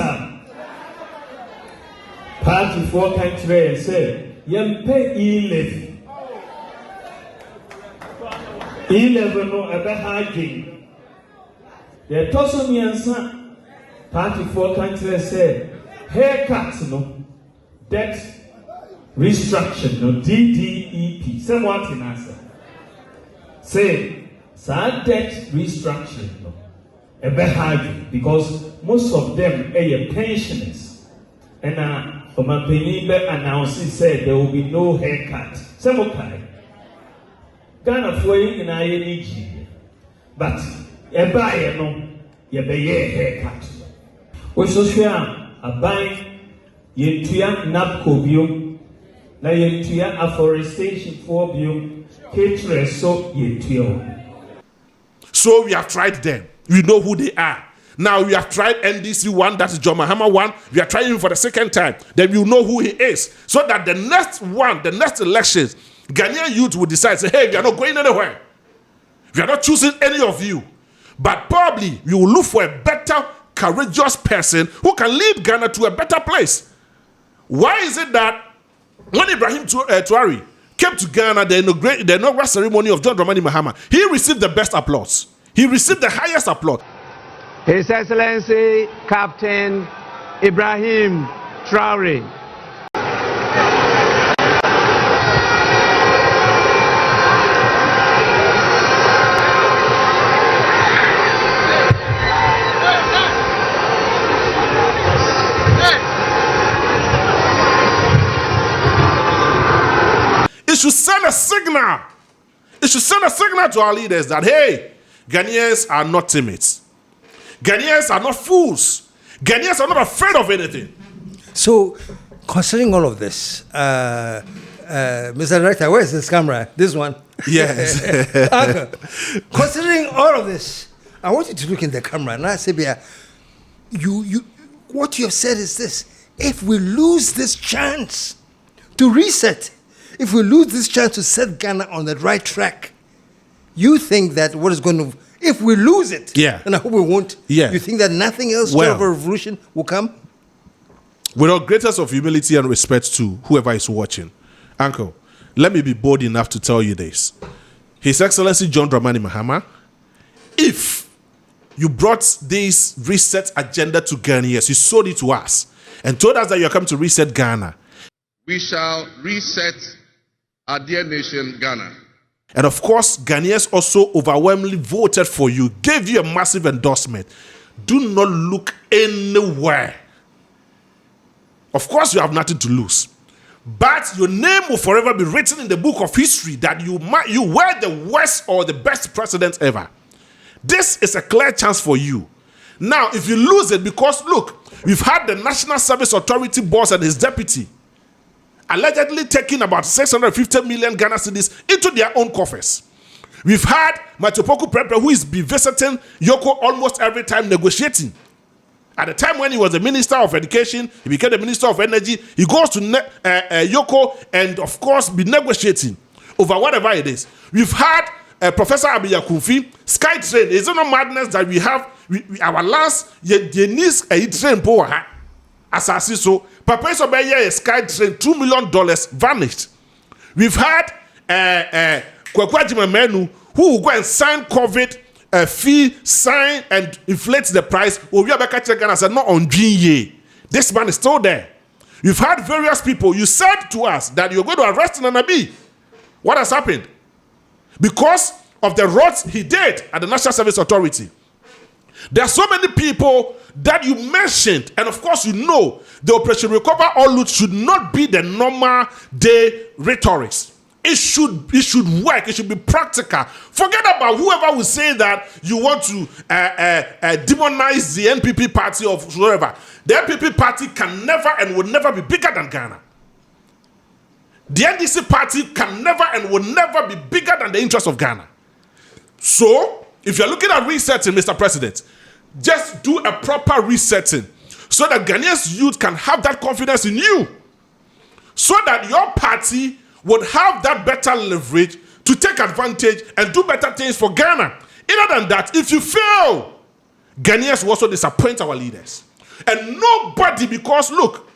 party for country say yempe e-levy 11 no ebe hagi the Tosoniansa party for country said haircuts no debt restructuring no DDEP somewhat in answer say sad debt restructuring no ebe hagi because most of them are pensioners and Omapeni announced said there will be no haircut some Ghana for in ING, but a buyer no, ye be haircut. We so share a buy ye tuya napco bium, na ye tuya afforestation for bium, caterer so ye tuya. So we have tried them. We know who they are. Now we have tried NDC one, that is John Mahama one. We are trying him for the second time. Then you know who he is. So that the next one, the next elections, Ghanaian youth will decide, say, hey, we are not going anywhere. We are not choosing any of you. But probably we will look for a better, courageous person who can lead Ghana to a better place. Why is it that when Ibrahim Traore came to Ghana, the inaugural ceremony of John Dramani Mahama, he received the best applause. He received the highest applause. His Excellency Captain Ibrahim Traore. It should send a signal. It should send a signal to our leaders that, hey, Ghanaians are not timid. Ghanaians are not fools. Ghanaians are not afraid of anything. So, considering all of this, Mr. Director, where is this camera? This one? Yes. Considering all of this, I want you to look in the camera and I say, what you have said is this: if we lose this chance to reset, if we lose this chance to set Ghana on the right track, you think that what is going to, if we lose it, and I hope we won't, you think that nothing else short of a revolution will come? With our greatest of humility and respect to whoever is watching, Uncle, let me be bold enough to tell you this. His Excellency John Dramani Mahama, if you brought this reset agenda to Ghanaians, you sold it to us, and told us that you are coming to reset Ghana, we shall reset our dear nation, Ghana. And of course, Ghanaians also overwhelmingly voted for you, gave you a massive endorsement. Do not look anywhere. Of course, you have nothing to lose. But your name will forever be written in the book of history that you were the worst or the best president ever. This is a clear chance for you. Now, if you lose it, because look, we've had the National Service Authority boss and his deputy allegedly taking about 650 million Ghana cedis into their own coffers. We've had Matopoku Prepre, who is be visiting Yoko almost every time negotiating. At the time when he was the Minister of Education, he became the Minister of Energy. He goes to Yoko and, of course, be negotiating over whatever it is. We've had Professor Abiya Kumfi, SkyTrain. Is it not madness that we have our last needs a train power? Assassin, so Papa is obeying a SkyTrain, $2 million vanished. We've had Kwekwaji Menu, who will go and sign COVID fee, sign and inflate the price. Ghana said, not on G. This man is still there. You've had various people. You said to us that you're going to arrest Nana B. What has happened? Because of the rot he did at the National Service Authority. There are so many people that you mentioned, and of course you know the Operation Recover or Loot should not be the normal day rhetorics. It should work. It should be practical. Forget about whoever will say that you want to demonize the NPP party or whatever. The NPP party can never and will never be bigger than Ghana. The NDC party can never and will never be bigger than the interests of Ghana. So, if you're looking at resetting, Mr. President, just do a proper resetting so that Ghanaians youth can have that confidence in you. So that your party would have that better leverage to take advantage and do better things for Ghana. Other than that, if you fail, Ghanaians will also disappoint our leaders. And nobody, because look,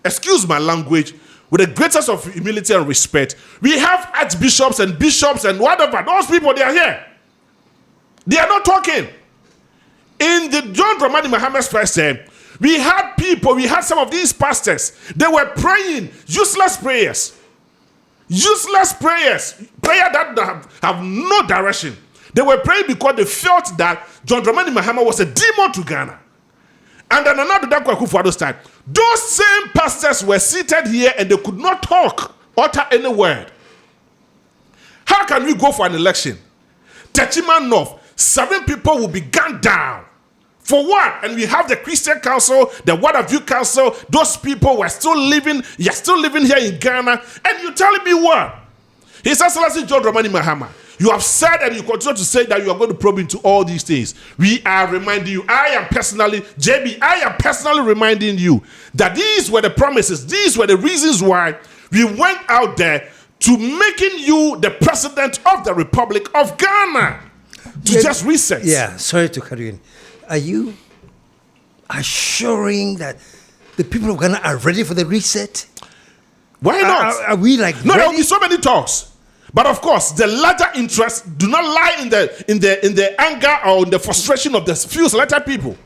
excuse my language, with the greatest of humility and respect, we have archbishops and bishops and whatever. Those people, they are here. They are not talking. In the John Dramani Mahama's first term, we had people, we had some of these pastors, they were praying useless prayers. Useless prayers. Prayer that have no direction. They were praying because they felt that John Dramani Mahama was a demon to Ghana. And then another Dankwa Akufo-Addo's time, those same pastors were seated here and they could not talk, utter any word. How can we go for an election? Techima North, 7 people will be gunned down. For what? And we have the Christian Council, the Word of You Council. Those people were still living, you're still living here in Ghana. And you're telling me what? His Excellency John Dramani Mahama, you have said and you continue to say that you are going to probe into all these things. We are reminding you, I am personally reminding you that these were the promises, these were the reasons why we went out there to making you the president of the Republic of Ghana. To just reset. Yeah, sorry to cut you in. Are you assuring that the people of Ghana are ready for the reset? Why not? Are we like no? ready? There will be so many talks, but of course, the larger interests do not lie in the anger or in the frustration of the few selected people.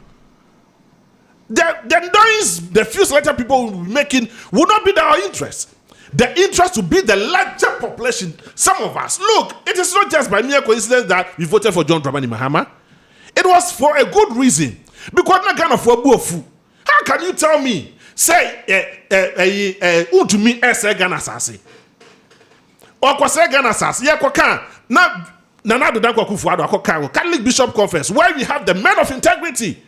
The noise the few selected people will be making will not be our interest. The interest to be the larger population. Some of us, look, it is not just by mere coincidence that we voted for John Dramani Mahama. It was for a good reason. Because na Ghana for buofu. How can you tell me, say, to me, Ghana sasi? Or kwase Ghana sasi? Yeah, kwa na do Dankwa Akufo-Addo akoka Catholic Bishop Conference, where we have the men of integrity.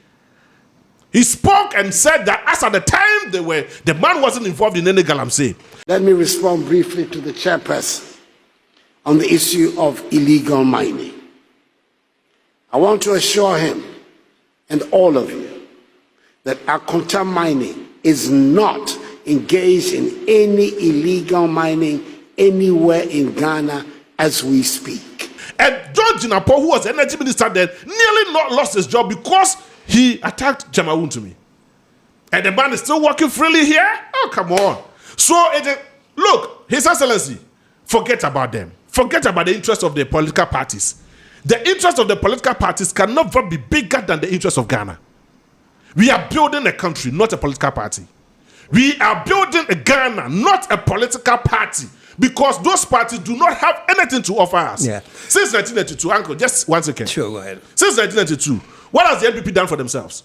He spoke and said that as at the time the man wasn't involved in any galamsey. Let me respond briefly to the chairperson on the issue of illegal mining. I want to assure him and all of you that Akonta Mining is not engaged in any illegal mining anywhere in Ghana as we speak. And John Jinapo, who was the energy minister then, nearly not lost his job because he attacked Jamawuntumi. And the man is still working freely here? Oh, come on. So, look, His Excellency, forget about them. Forget about the interest of the political parties. The interest of the political parties can never be bigger than the interest of Ghana. We are building a country, not a political party. We are building a Ghana, not a political party, because those parties do not have anything to offer us. Yeah. Since 1992, Uncle, just 1 second. Sure, go ahead. Since 1992, what has the NPP done for themselves?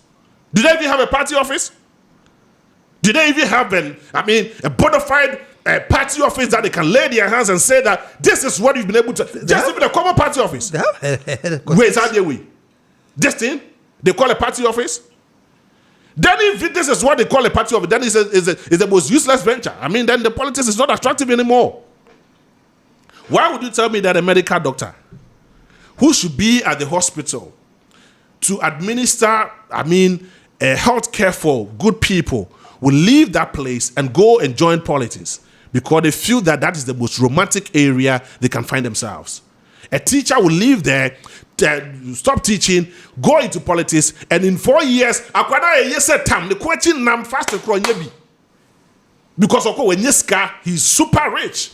Did they even have a party office? Did they even have a bona fide party office that they can lay their hands and say that this is what you've been able to... Just even a common party office. Where is that their way? This thing, they call a party office? Then if this is what they call a party office, then it's the most useless venture. Then the politics is not attractive anymore. Why would you tell me that a medical doctor who should be at the hospital to administer, health care for good people will leave that place and go and join politics because they feel that that is the most romantic area they can find themselves? A teacher will leave there, stop teaching, go into politics, and in 4 years, the question nam fast because when he's super rich.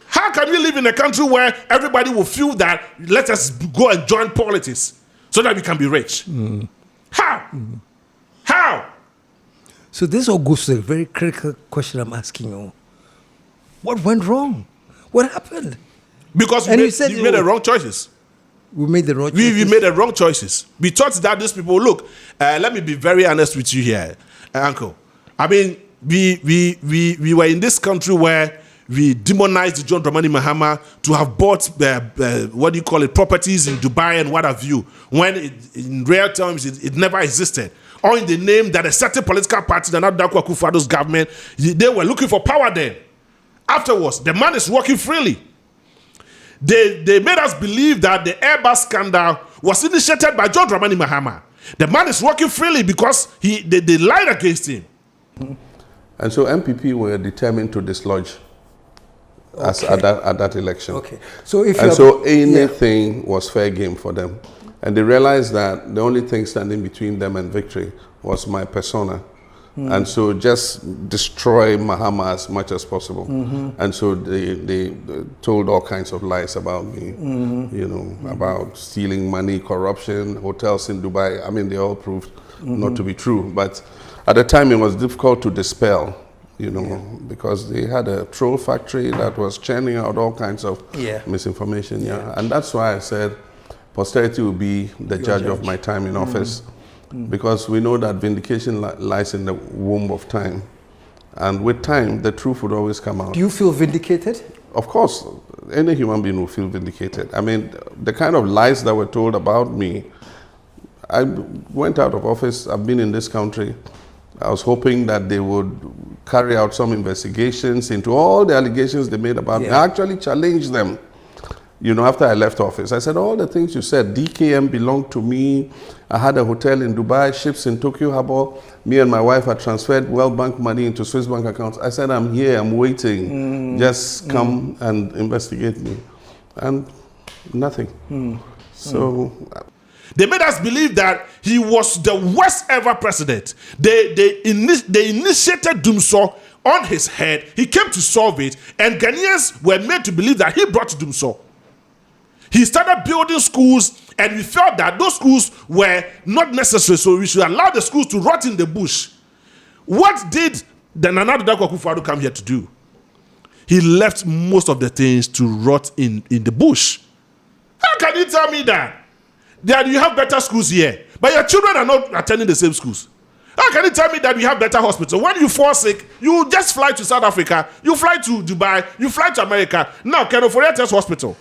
How can we live in a country where everybody will feel that let us go and join politics so that we can be rich? How? How? So this all goes to a very critical question I'm asking you. What went wrong? What happened? Because we made the wrong choices. We made the wrong choices. We made the wrong choices. We thought that these people, look, let me be very honest with you here, Uncle. I mean, we were in this country where we demonized John Dramani Mahama to have bought, properties in Dubai and what have you, when in real terms it never existed. Or in the name that a certain political party, the Nadu Akufo-Addo's government, they were looking for power then. Afterwards, the man is working freely. They made us believe that the Airbus scandal was initiated by John Dramani Mahama. The man is working freely because they lied against him. And so MPP were determined to dislodge us at that election. Okay. So anything was fair game for them. And they realized that the only thing standing between them and victory was my persona. And so just destroy Mahama as much as possible. And so they told all kinds of lies about me, you know, about stealing money, corruption, hotels in Dubai. I mean, they all proved not to be true. But at the time, it was difficult to dispel, you know, because they had a troll factory that was churning out all kinds of misinformation. And that's why I said posterity will be the judge of my time in office. Because we know that vindication lies in the womb of time. And with time, the truth would always come out. Do you feel vindicated? Of course, any human being will feel vindicated. I mean, the kind of lies that were told about me, I went out of office, I've been in this country. I was hoping that they would carry out some investigations into all the allegations they made about me. I actually challenged them. You know, after I left office, I said, all the things you said, DKM belonged to me. I had a hotel in Dubai, ships in Tokyo Harbor. Me and my wife had transferred World Bank money into Swiss bank accounts. I said, I'm here, I'm waiting. Just come and investigate me. And nothing. So... They made us believe that he was the worst ever president. They initiated Dumso on his head. He came to solve it. And Ghanaians were made to believe that he brought Dumso. He started building schools, and we felt that those schools were not necessary, so we should allow the schools to rot in the bush. What did the Nana Addo Akufo-Addo come here to do? He left most of the things to rot in the bush. How can you tell me that you have better schools here, but your children are not attending the same schools? How can you tell me that we have better hospitals? When you fall sick, you just fly to South Africa, you fly to Dubai, you fly to America. Now, Kenoforiates Hospital.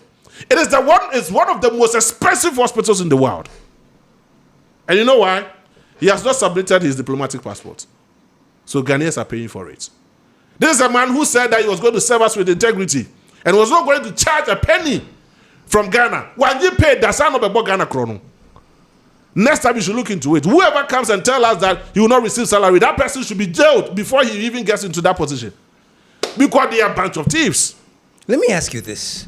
It's one of the most expensive hospitals in the world. And you know why? He has not submitted his diplomatic passport. So Ghanaians are paying for it. This is a man who said that he was going to serve us with integrity and was not going to charge a penny from Ghana. When you pay, that's not about Ghana Chrono. Next time you should look into it. Whoever comes and tells us that he will not receive salary, that person should be jailed before he even gets into that position. Because they are a bunch of thieves. Let me ask you this.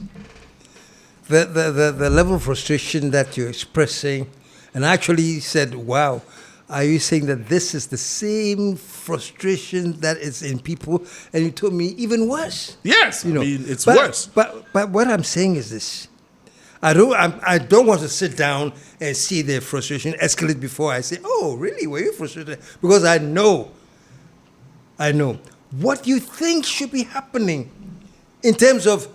The level of frustration that you're expressing, and I actually said, wow, are you saying that this is the same frustration that is in people? And you told me even worse. Yes, you know, I mean, it's worse. But what I'm saying is this. I don't want to sit down and see the frustration escalate before I say, oh, really? Were you frustrated? Because I know. What you think should be happening in terms of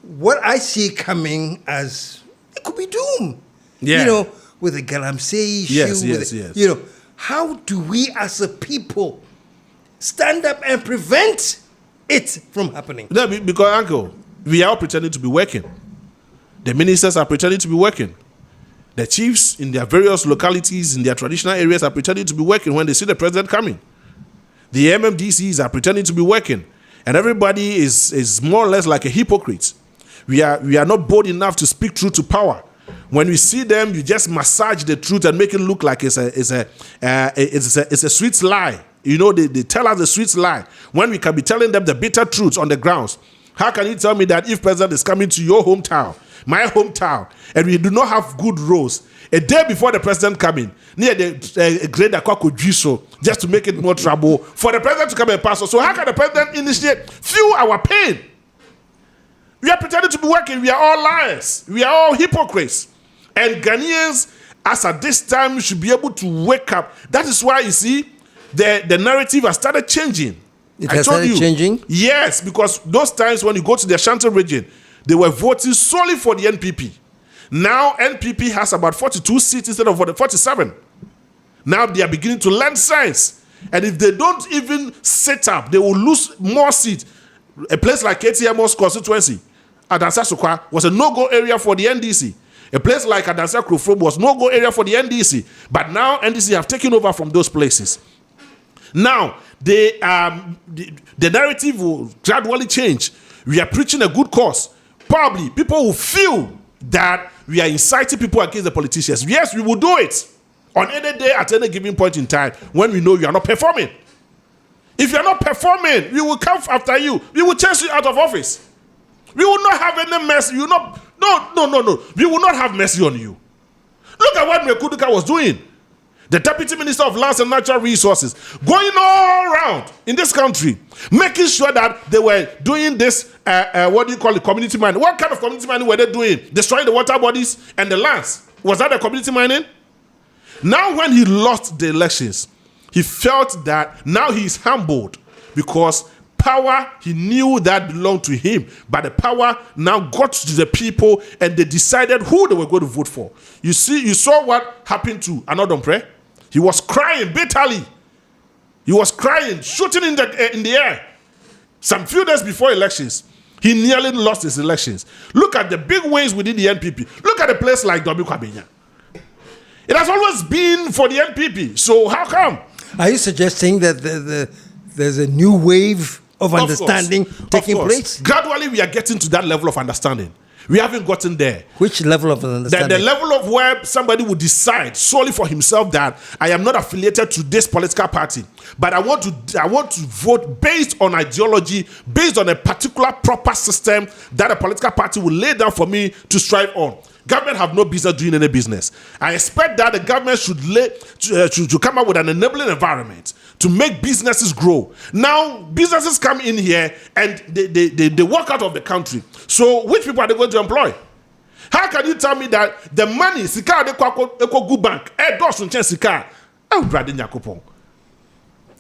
what I see coming as, it could be doom. Yeah. You know, with the Galamsey issue. Yes. You know, how do we as a people stand up and prevent it from happening? No, because, Uncle, we are all pretending to be working. The ministers are pretending to be working. The chiefs in their various localities, in their traditional areas, are pretending to be working when they see the president coming. The MMDCs are pretending to be working. And everybody is more or less like a hypocrite. We are not bold enough to speak truth to power. When we see them, you just massage the truth and make it look like it's a sweet lie. You know, they tell us the sweet lie when we can be telling them the bitter truth on the grounds. How can you tell me that if president is coming to your hometown, my hometown, and we do not have good roads, a day before the president coming, near the grade just to make it more trouble for the president to come and pass us? So how can the president initiate fuel our pain? We are pretending to be working. We are all liars. We are all hypocrites. And Ghanaians, as at this time, should be able to wake up. That is why, you see, the narrative has started changing. It has started changing? Yes, because those times when you go to the Ashanti region, they were voting solely for the NPP. Now NPP has about 42 seats instead of 47. Now they are beginning to learn science. And if they don't even set up, they will lose more seats. A place like KTM's constituency, Adansa Sukwa, was a no-go area for the NDC. A place like Adansa Krofrom was no-go area for the NDC. But now NDC have taken over from those places. Now, the narrative will gradually change. We are preaching a good cause. Probably people will feel that we are inciting people against the politicians. Yes, we will do it on any day at any given point in time when we know you are not performing. If you are not performing, we will come after you. We will chase you out of office. We will not have any mercy. You will not. No. We will not have mercy on you. Look at what Mekuduka was doing. The Deputy Minister of Lands and Natural Resources, going all around in this country, making sure that they were doing this, community mining. What kind of community mining were they doing? Destroying the water bodies and the lands. Was that a community mining? Now when he lost the elections, he felt that now he is humbled because power, he knew that belonged to him, but the power now got to the people and they decided who they were going to vote for. You saw what happened to Anodompreh. He was crying bitterly. He was crying, shooting in the air. Some few days before elections, he nearly lost his elections. Look at the big wins within the NPP. Look at a place like Dobi Kwabenya. It has always been for the NPP. So how come? Are you suggesting that there's a new wave of understanding taking place? Gradually, we are getting to that level of understanding. We haven't gotten there. Which level of understanding? The level of where somebody would decide solely for himself that I am not affiliated to this political party, but I want to vote based on ideology, based on a particular proper system that a political party will lay down for me to strive on. Government have no business doing any business. I expect that the government should come up with an enabling environment to make businesses grow. Now, businesses come in here and they walk out of the country. So, which people are they going to employ? How can you tell me that the money, Sika, they go bank, Sika,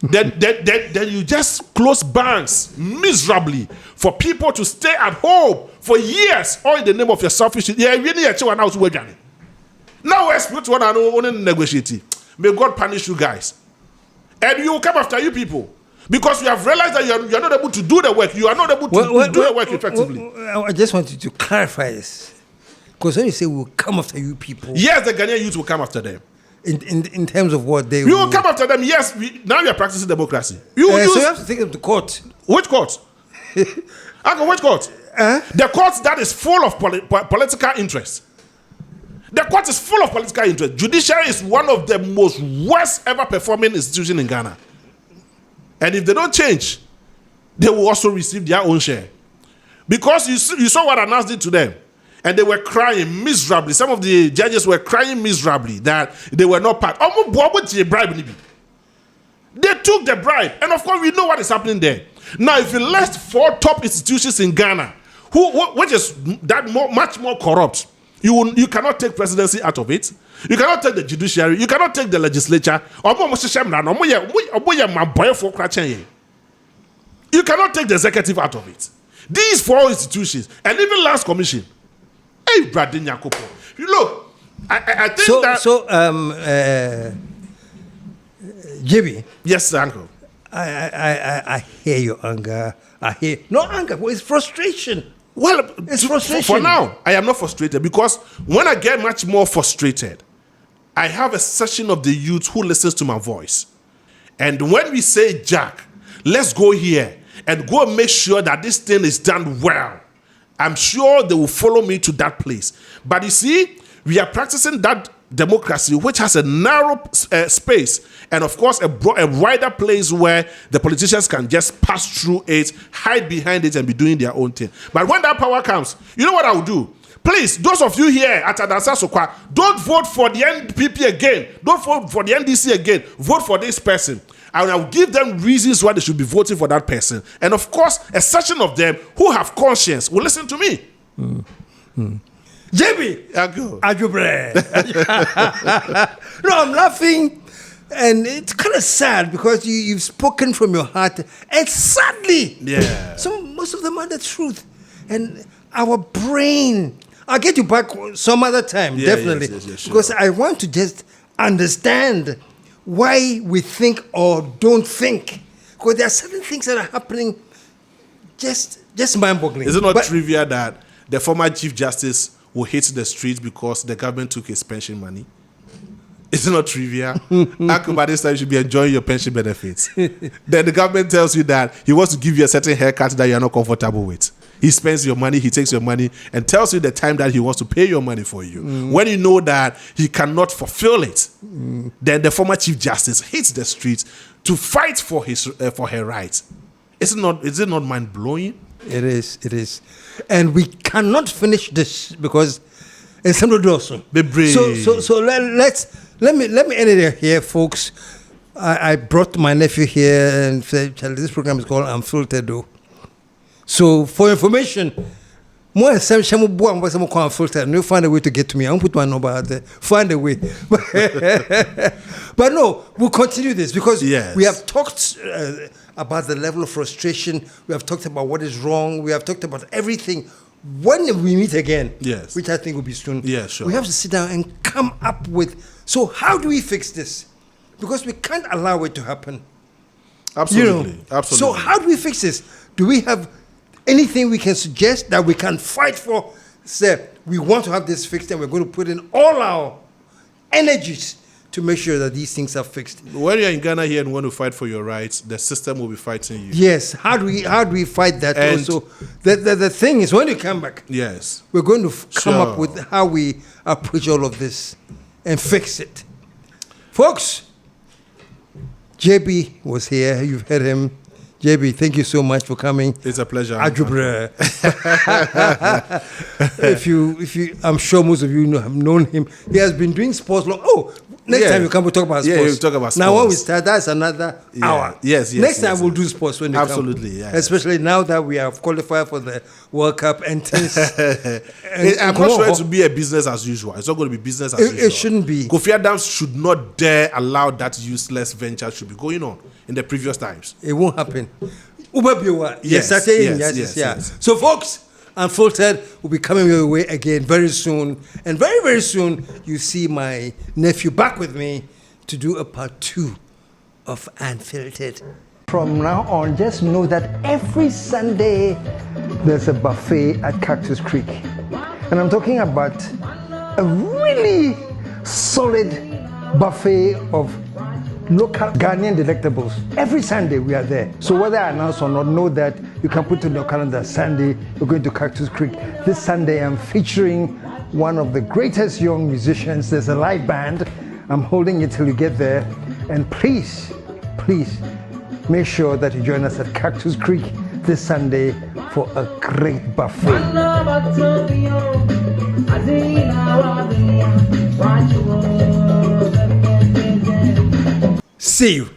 then you just close banks miserably for people to stay at home for years, all in the name of your selfish. Yeah, really, now we expect one and negotiate. May God punish you guys. And we will come after you people. Because we have realized that you are not able to do the work. You are not able to do the work effectively. I just wanted to clarify this. Because when you say we will come after you people. Yes, the Ghanaian youth will come after them. In terms of what they will. We will come after them, yes. Now we are practicing democracy. So you have to take them to court. Which court? Uncle, which court? The court that is full of political interest. The court is full of political interest. Judiciary is one of the most worst ever performing institutions in Ghana. And if they don't change, they will also receive their own share. Because you saw what announced it to them. And they were crying miserably. Some of the judges were crying miserably that they were not part. They took the bribe. And of course, we know what is happening there. Now, if you list 4 top institutions in Ghana, which is much more corrupt, you cannot take presidency out of it. You cannot take the judiciary. You cannot take the legislature. You cannot take the executive out of it. These 4 institutions, and even Lands Commission. Hey, Brother Nyakopo. You look, I think JB. Yes, Uncle. I hear your anger. No anger, but it's frustration. Well, it's frustration. For now, I am not frustrated because when I get much more frustrated, I have a section of the youth who listens to my voice. And when we say, Jack, let's go here and go and make sure that this thing is done well, I'm sure they will follow me to that place. But you see, we are practicing that democracy, which has a narrow space and, of course, a wider place where the politicians can just pass through it, hide behind it, and be doing their own thing. But when that power comes, you know what I will do? Please, those of you here at Adansa Sokwa, don't vote for the NPP again. Don't vote for the NDC again. Vote for this person. And I will give them reasons why they should be voting for that person. And of course, a section of them who have conscience will listen to me. JB, Ajubre. No, I'm laughing And it's kind of sad because you've spoken from your heart, and sadly, most of them are the truth. And our brain, I'll get you back some other time, definitely, sure. Because I want to just understand why we think or don't think. Because there are certain things that are happening just mind-boggling. Is it not trivia that the former Chief Justice will hit the streets because the government took his pension money? Is it not trivia? Uncle, by this time, you should be enjoying your pension benefits. Then the government tells you that he wants to give you a certain haircut that you're not comfortable with. He spends your money, he takes your money, and tells you the time that he wants to pay your money for you. When you know that he cannot fulfill it, then the former Chief Justice hits the streets to fight for her rights. Is it not mind-blowing? It is. And we cannot finish this because it's something to do also. So let me end it here, folks. I brought my nephew here and said, this program is called Unfiltered. So for information, more Unfiltered. You find a way to get to me. I won't put my number out there. Find a way. But no, we'll continue this because we have talked about the level of frustration. We have talked about what is wrong. We have talked about everything. When we meet again, which I think will be soon, we have to sit down and come up with, so how do we fix this? Because we can't allow it to happen. Absolutely. So how do we fix this? Do we have anything we can suggest that we can fight for? Say, we want to have this fixed and we're going to put in all our energies to make sure that these things are fixed. When you're in Ghana here and want to fight for your rights, the system will be fighting you. Yes. How do we fight that? And also, the thing is, when you come back, we're going to come up with how we approach all of this and fix it. Folks, JB was here. You've heard him. JB, thank you so much for coming. It's a pleasure. If you, I'm sure most of you have known him. He has been doing sports long. Next time you come, we'll talk about sports. Yeah, we'll talk about sports. Now, when we start, that's another hour. Yes. Next time we'll do sports when you come. Absolutely, yeah. Especially now that we have qualified for the World Cup and things. I'm not sure it to be a business as usual. It's not going to be business as usual. It shouldn't be. Kofi Adams should not dare allow that useless venture to be going on in the previous times. It won't happen. Yes. So, folks, Unfiltered will be coming your way again very soon. And very, very soon, you see my nephew back with me to do a part 2 of Unfiltered. From now on, just know that every Sunday, there's a buffet at Cactus Creek. And I'm talking about a really solid buffet of local Ghanaian delectables. Every Sunday we are there. So whether I announce or not, know that you can put in your calendar Sunday, we're going to Cactus Creek. This Sunday I'm featuring one of the greatest young musicians. There's a live band. I'm holding it till you get there. And please make sure that you join us at Cactus Creek this Sunday for a great buffet. See you.